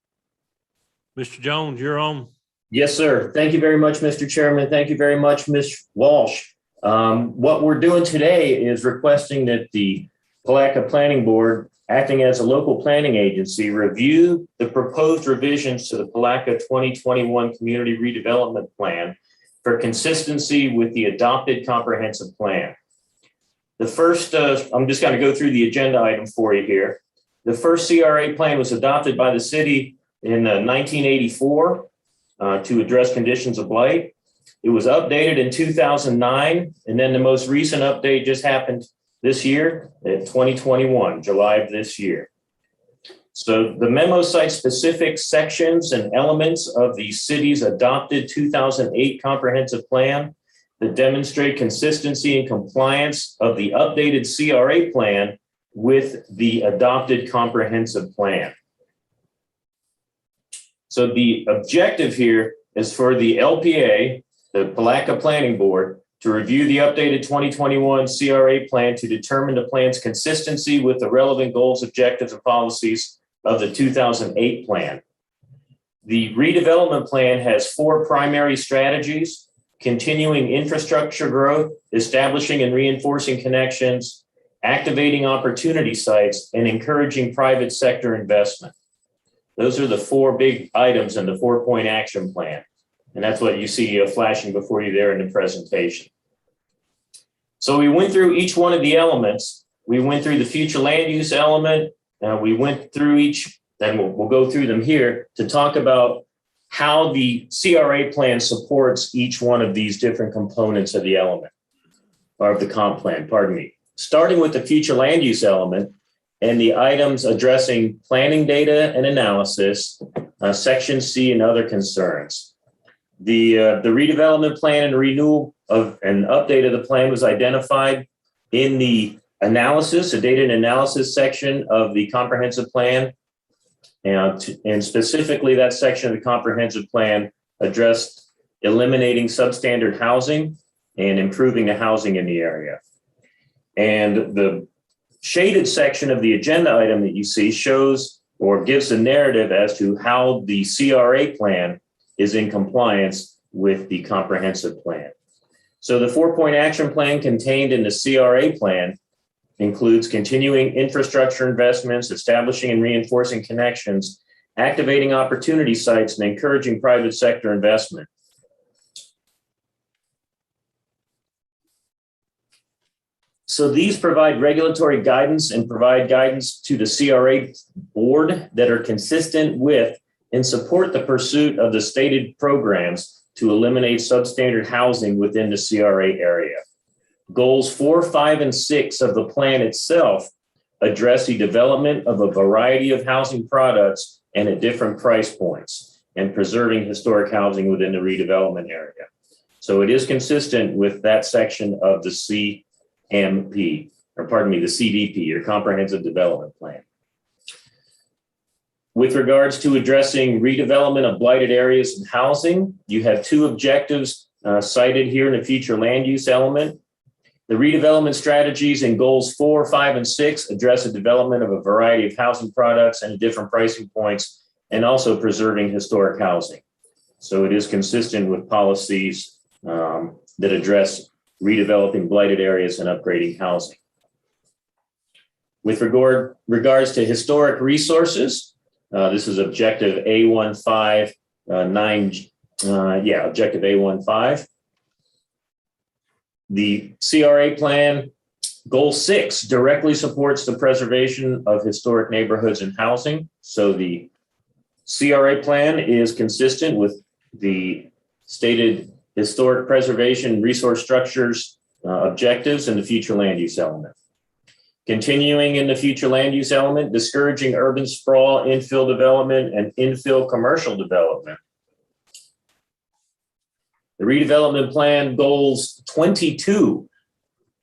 Mr. Jones, you're on. Yes, sir. Thank you very much, Mr. Chairman. Thank you very much, Ms. Walsh. What we're doing today is requesting that the Palatka Planning Board, acting as a local planning agency, review the proposed revisions to the Palatka 2021 Community Redevelopment Plan for consistency with the adopted comprehensive plan. The first, I'm just going to go through the agenda item for you here. The first CRA plan was adopted by the city in 1984 to address conditions of blight. It was updated in 2009, and then the most recent update just happened this year in 2021, July of this year. So the memo cites specific sections and elements of the city's adopted 2008 comprehensive plan that demonstrate consistency and compliance of the updated CRA plan with the adopted comprehensive plan. So the objective here is for the LPA, the Palatka Planning Board, to review the updated 2021 CRA plan to determine the plan's consistency with the relevant goals, objectives, and policies of the 2008 plan. The redevelopment plan has 4 primary strategies: continuing infrastructure growth, establishing and reinforcing connections, activating opportunity sites, and encouraging private sector investment. Those are the 4 big items in the 4-point action plan. And that's what you see flashing before you there in the presentation. So we went through each one of the elements. We went through the future land use element. We went through each, then we'll go through them here to talk about how the CRA plan supports each one of these different components of the element, or of the comp plan, pardon me. Starting with the future land use element and the items addressing planning data and analysis, section C and other concerns. The redevelopment plan and renewal of an update of the plan was identified in the analysis, the data and analysis section of the comprehensive plan. And specifically that section of the comprehensive plan addressed eliminating substandard housing and improving the housing in the area. And the shaded section of the agenda item that you see shows or gives a narrative as to how the CRA plan is in compliance with the comprehensive plan. So the 4-point action plan contained in the CRA plan includes continuing infrastructure investments, establishing and reinforcing connections, activating opportunity sites, and encouraging private sector investment. So these provide regulatory guidance and provide guidance to the CRA board that are consistent with and support the pursuit of the stated programs to eliminate substandard housing within the CRA area. Goals 4, 5, and 6 of the plan itself address the development of a variety of housing products and at different price points and preserving historic housing within the redevelopment area. So it is consistent with that section of the CMP, or pardon me, the CDP, your Comprehensive Development Plan. With regards to addressing redevelopment of blighted areas and housing, you have two objectives cited here in the future land use element. The redevelopment strategies in goals 4, 5, and 6 address the development of a variety of housing products and different pricing points, and also preserving historic housing. So it is consistent with policies that address redeveloping blighted areas and upgrading housing. With regards to historic resources, this is objective A15, objective A15. The CRA plan, goal 6, directly supports the preservation of historic neighborhoods and housing. So the CRA plan is consistent with the stated historic preservation resource structures objectives in the future land use element. Continuing in the future land use element, discouraging urban sprawl, infill development, and infill commercial development. The redevelopment plan goals 22.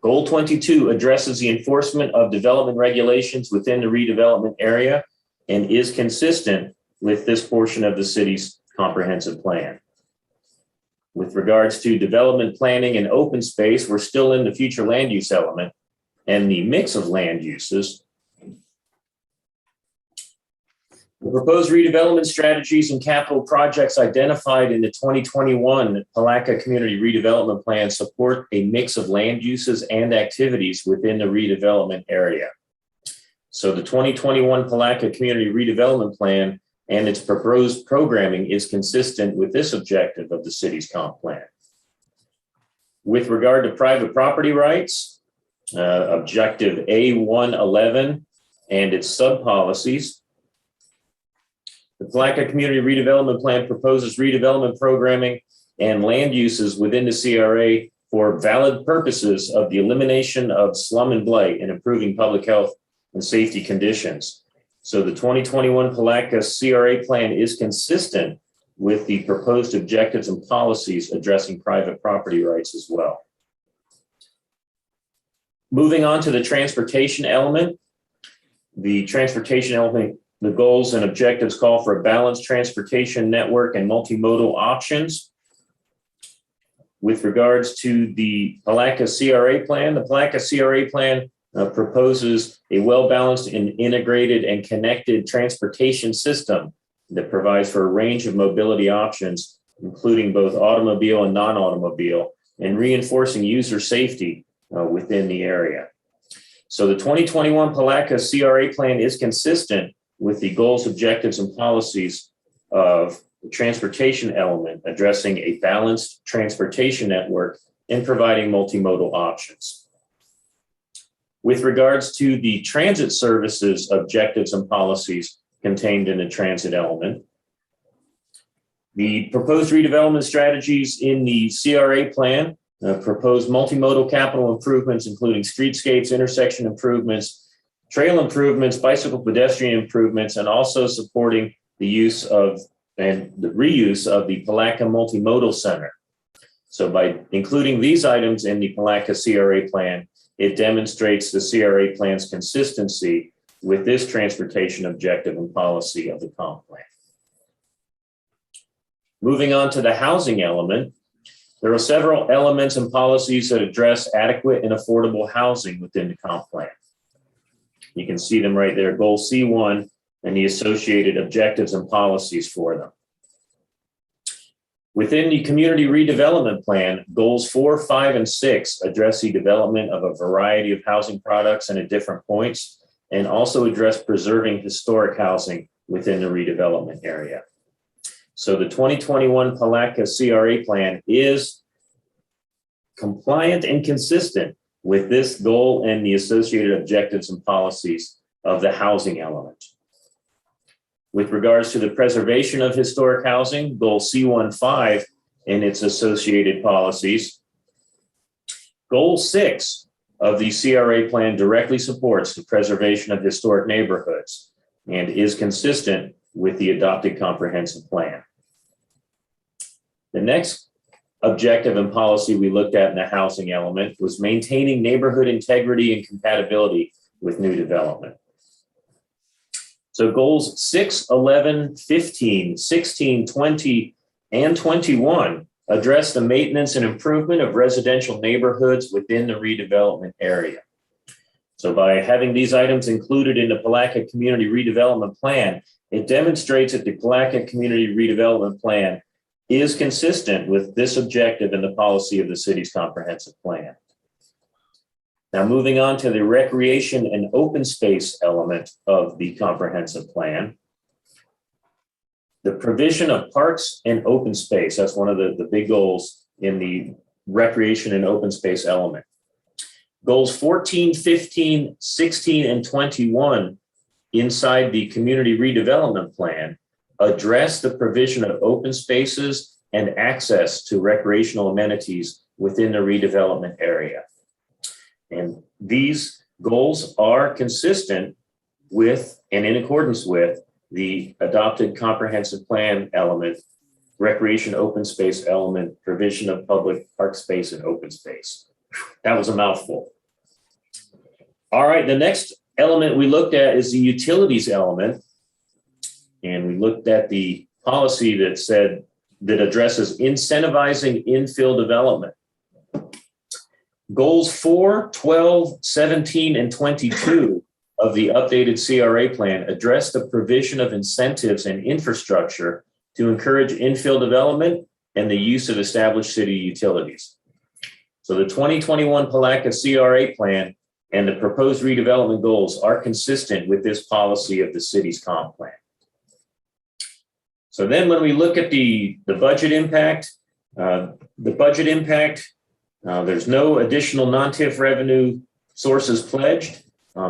Goal 22 addresses the enforcement of development regulations within the redevelopment area and is consistent with this portion of the city's comprehensive plan. With regards to development planning and open space, we're still in the future land use element and the mix of land uses. The proposed redevelopment strategies and capital projects identified in the 2021 Palatka Community Redevelopment Plan support a mix of land uses and activities within the redevelopment area. So the 2021 Palatka Community Redevelopment Plan and its proposed programming is consistent with this objective of the city's comp plan. With regard to private property rights, objective A111 and its sub-policies, the Palatka Community Redevelopment Plan proposes redevelopment programming and land uses within the CRA for valid purposes of the elimination of slum and blight and improving public health and safety conditions. So the 2021 Palatka CRA plan is consistent with the proposed objectives and policies addressing private property rights as well. Moving on to the transportation element. The transportation element, the goals and objectives call for a balanced transportation network and multimodal options. With regards to the Palatka CRA plan, the Palatka CRA plan proposes a well-balanced and integrated and connected transportation system that provides for a range of mobility options, including both automobile and non-automobile, and reinforcing user safety within the area. So the 2021 Palatka CRA plan is consistent with the goals, objectives, and policies of the transportation element, addressing a balanced transportation network and providing multimodal options. With regards to the transit services objectives and policies contained in the transit element, the proposed redevelopment strategies in the CRA plan propose multimodal capital improvements, including streetscapes, intersection improvements, trail improvements, bicycle pedestrian improvements, and also supporting the use of and the reuse of the Palatka Multimodal Center. So by including these items in the Palatka CRA plan, it demonstrates the CRA plan's consistency with this transportation objective and policy of the comp plan. Moving on to the housing element, there are several elements and policies that address adequate and affordable housing within the comp plan. You can see them right there, goal C1 and the associated objectives and policies for them. Within the community redevelopment plan, goals 4, 5, and 6 address the development of a variety of housing products and at different points, and also address preserving historic housing within the redevelopment area. So the 2021 Palatka CRA plan is compliant and consistent with this goal and the associated objectives and policies of the housing element. With regards to the preservation of historic housing, goal C15 and its associated policies, goal 6 of the CRA plan directly supports the preservation of historic neighborhoods and is consistent with the adopted comprehensive plan. The next objective and policy we looked at in the housing element was maintaining neighborhood integrity and compatibility with new development. So goals 6, 11, 15, 16, 20, and 21 address the maintenance and improvement of residential neighborhoods within the redevelopment area. So by having these items included in the Palatka Community Redevelopment Plan, it demonstrates that the Palatka Community Redevelopment Plan is consistent with this objective and the policy of the city's comprehensive plan. Now, moving on to the recreation and open space element of the comprehensive plan. The provision of parks and open space, that's one of the big goals in the recreation and open space element. Goals 14, 15, 16, and 21 inside the community redevelopment plan address the provision of open spaces and access to recreational amenities within the redevelopment area. And these goals are consistent with and in accordance with the adopted comprehensive plan element, recreation open space element, provision of public park space and open space. That was a mouthful. All right, the next element we looked at is the utilities element. And we looked at the policy that addresses incentivizing infill development. Goals 4, 12, 17, and 22 of the updated CRA plan address the provision of incentives and infrastructure to encourage infill development and the use of established city utilities. So the 2021 Palatka CRA plan and the proposed redevelopment goals are consistent with this policy of the city's comp plan. So then when we look at the budget impact, there's no additional non-TIF revenue sources pledged.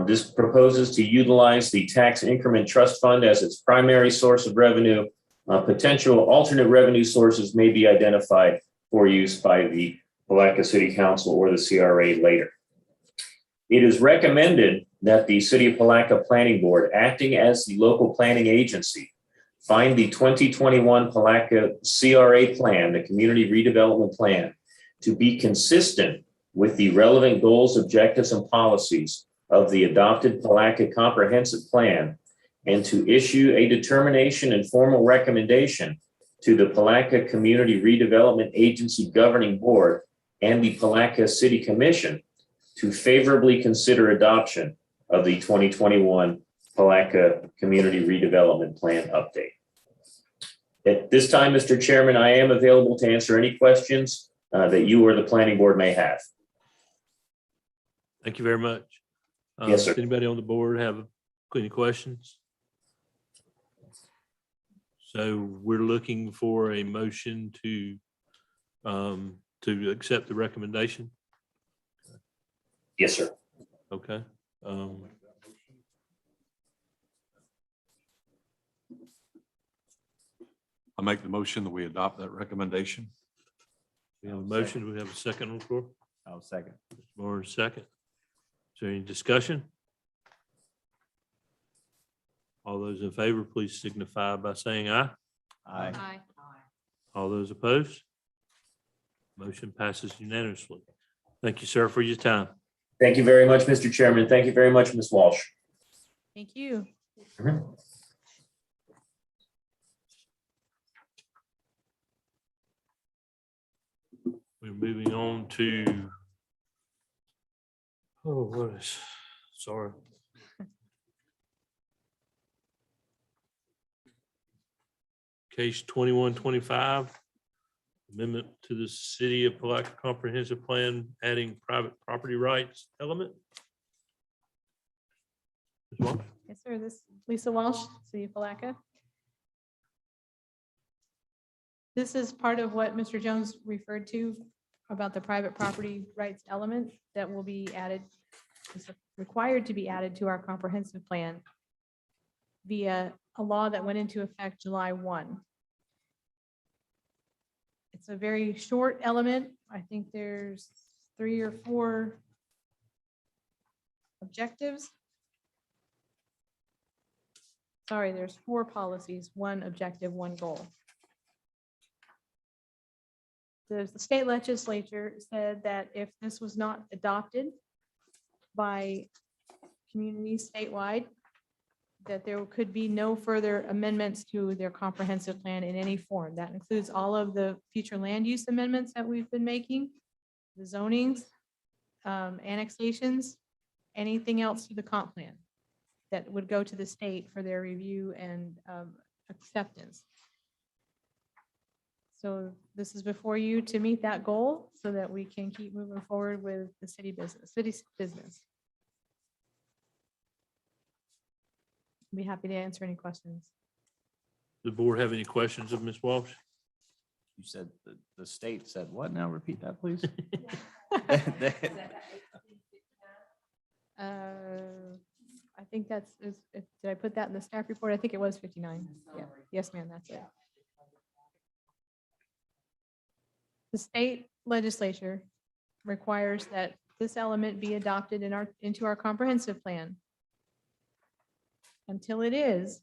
This proposes to utilize the tax increment trust fund as its primary source of revenue. Potential alternate revenue sources may be identified for use by the Palatka City Council or the CRA later. It is recommended that the City of Palatka Planning Board, acting as the local planning agency, find the 2021 Palatka CRA plan, the Community Redevelopment Plan, to be consistent with the relevant goals, objectives, and policies of the adopted Palatka Comprehensive Plan, and to issue a determination and formal recommendation to the Palatka Community Redevelopment Agency Governing Board and the Palatka City Commission to favorably consider adoption of the 2021 Palatka Community Redevelopment Plan update. At this time, Mr. Chairman, I am available to answer any questions that you or the planning board may have. Thank you very much. Yes, sir. Does anybody on the board have any questions? So we're looking for a motion to accept the recommendation. Yes, sir. Okay. I make the motion that we adopt that recommendation. We have a motion. Do we have a second on the floor? I'll second. More second. Is there any discussion? All those in favor, please signify by saying aye. Aye. Aye. All those opposed? Motion passes unanimously. Thank you, sir, for your time. Thank you very much, Mr. Chairman. Thank you very much, Ms. Walsh. Thank you. We're moving on to, sorry. Case 2125, amendment to the City of Palatka Comprehensive Plan, adding private property rights element. Ms. Walsh? Yes, sir. This is Lisa Walsh, City of Palatka. This is part of what Mr. Jones referred to about the private property rights element that will be added, is required to be added to our comprehensive plan via a law that went into effect July 1. It's a very short element. I think there's 3 or 4 objectives. Sorry, there's 4 policies, 1 objective, 1 goal. The state legislature said that if this was not adopted by communities statewide, that there could be no further amendments to their comprehensive plan in any form. That includes all of the future land use amendments that we've been making, the zonings, annexations, anything else to the comp plan that would go to the state for their review and acceptance. So this is before you to meet that goal so that we can keep moving forward with the city's business. Be happy to answer any questions. Does the board have any questions of Ms. Walsh? You said the state said what? Now repeat that, please. I think that's, did I put that in the staff report? I think it was 59. Yeah. Yes, ma'am, that's it. The state legislature requires that this element be adopted into our comprehensive plan. Until it is,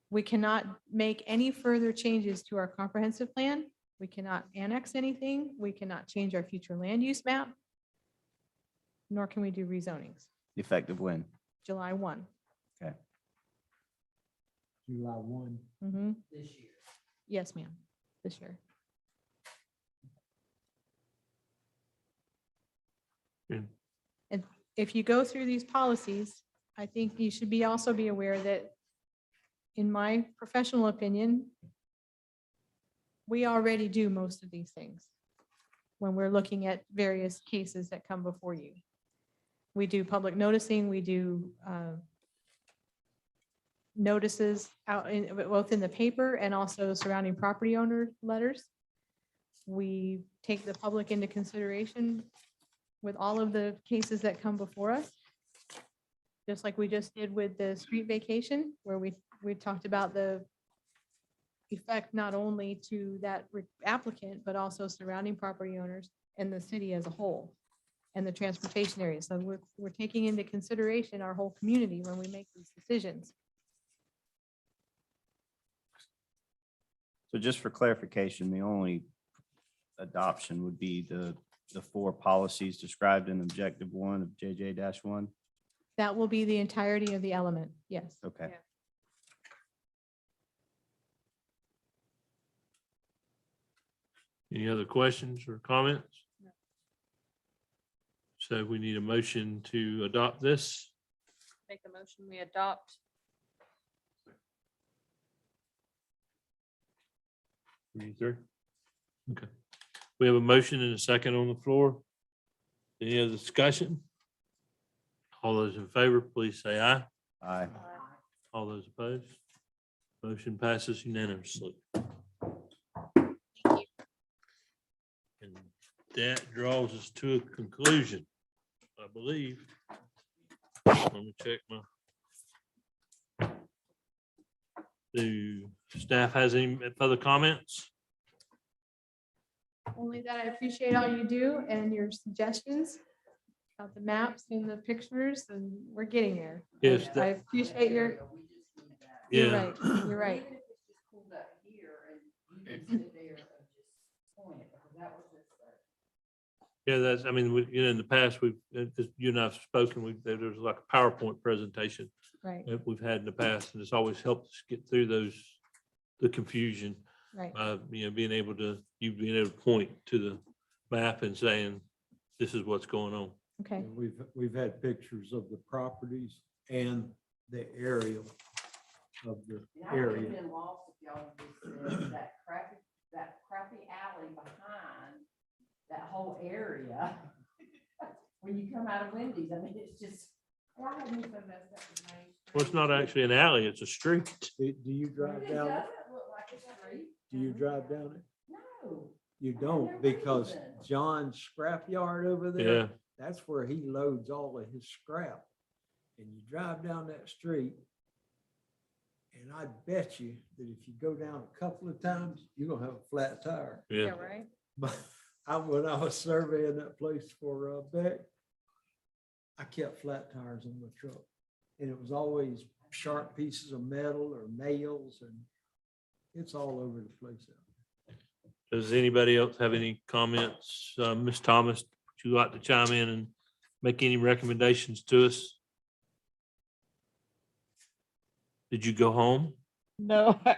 we cannot make any further changes to our comprehensive plan. We cannot annex anything. We cannot change our future land use map. Nor can we do rezonings. Effective when? July 1. Okay. July 1. This year. Yes, ma'am, this year. And if you go through these policies, I think you should also be aware that, in my professional opinion, we already do most of these things when we're looking at various cases that come before you. We do public noticing, we do notices out both in the paper and also surrounding property owner letters. We take the public into consideration with all of the cases that come before us. Just like we just did with the street vacation, where we talked about the effect not only to that applicant, but also surrounding property owners and the city as a whole and the transportation area. So we're taking into consideration our whole community when we make these decisions. So just for clarification, the only adoption would be the 4 policies described in objective 1 of JJ-1. That will be the entirety of the element, yes. Okay. Yeah. Any other questions or comments? So we need a motion to adopt this. Make a motion, we adopt. Okay. We have a motion and a second on the floor. Any other discussion? All those in favor, please say aye. Aye. All those opposed? Motion passes unanimously. And that draws us to a conclusion, I believe. Let me check my. Do staff has any further comments? Only that I appreciate all you do and your suggestions about the maps and the pictures, and we're getting there. Yes. I appreciate your, Yeah. you're right, you're right. Yeah, that's, I mean, in the past, you and I've spoken, there's like a PowerPoint presentation Right, that we've had in the past, and it's always helped us get through the confusion. right. Being able to point to the map and saying, this is what's going on. Okay, We've had pictures of the properties and the aerial of the I would have area. been lost if y'all just said that crappy alley behind that whole area. When you come out of Wendy's, I mean, it's just. Why have you so messed up with Main Street? Well, it's not actually an alley, it's a street. Do you drive It down it? doesn't look like a street. Do you drive down it? No. You don't, because John's scrapyard over Yeah. there, that's where he loads all of his scrap. And you drive down that street, and I bet you that if you go down a couple of times, you're gonna have a flat tire. Yeah. Right. But when I was surveying that place for Beck, I kept flat tires on my truck. And it was always sharp pieces of metal or nails, and it's all over the place out there. Does anybody else have any comments? Ms. Thomas, would you like to chime in and make any recommendations to us? Did you go home? No. I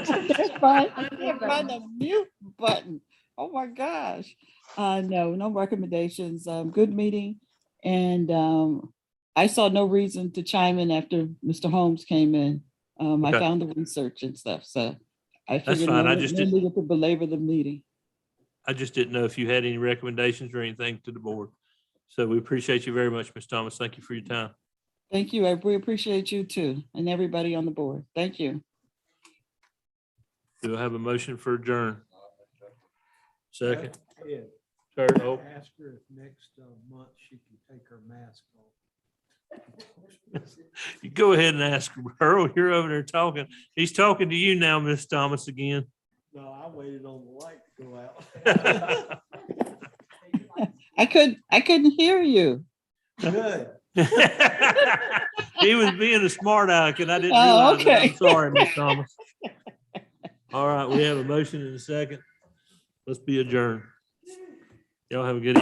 can't find the mute button. Oh my gosh. No recommendations. Good meeting. And I saw no reason to chime in after Mr. Holmes came in. I Okay. found the research and stuff, so I That's figured fine. no I just no didn't- need to belabor the meeting. I just didn't know if you had any recommendations or anything to the board. So we appreciate you very much, Ms. Thomas. Thank you for your time. Thank you. We appreciate you too, and everybody on the board. Thank you. Do I have a motion for adjourn? Second. Yeah. Third. Oh, Ask her if next month she can take her mask off. you go ahead and ask her. You're over there talking. He's talking to you now, Ms. Thomas, again. No, I waited on the light to go out. I couldn't hear you. Good. He was being a smart aleck and I didn't Oh, realize it. okay. I'm sorry, Ms. Thomas. All right, we have a motion in a second. Let's be adjourned. Y'all have a good evening.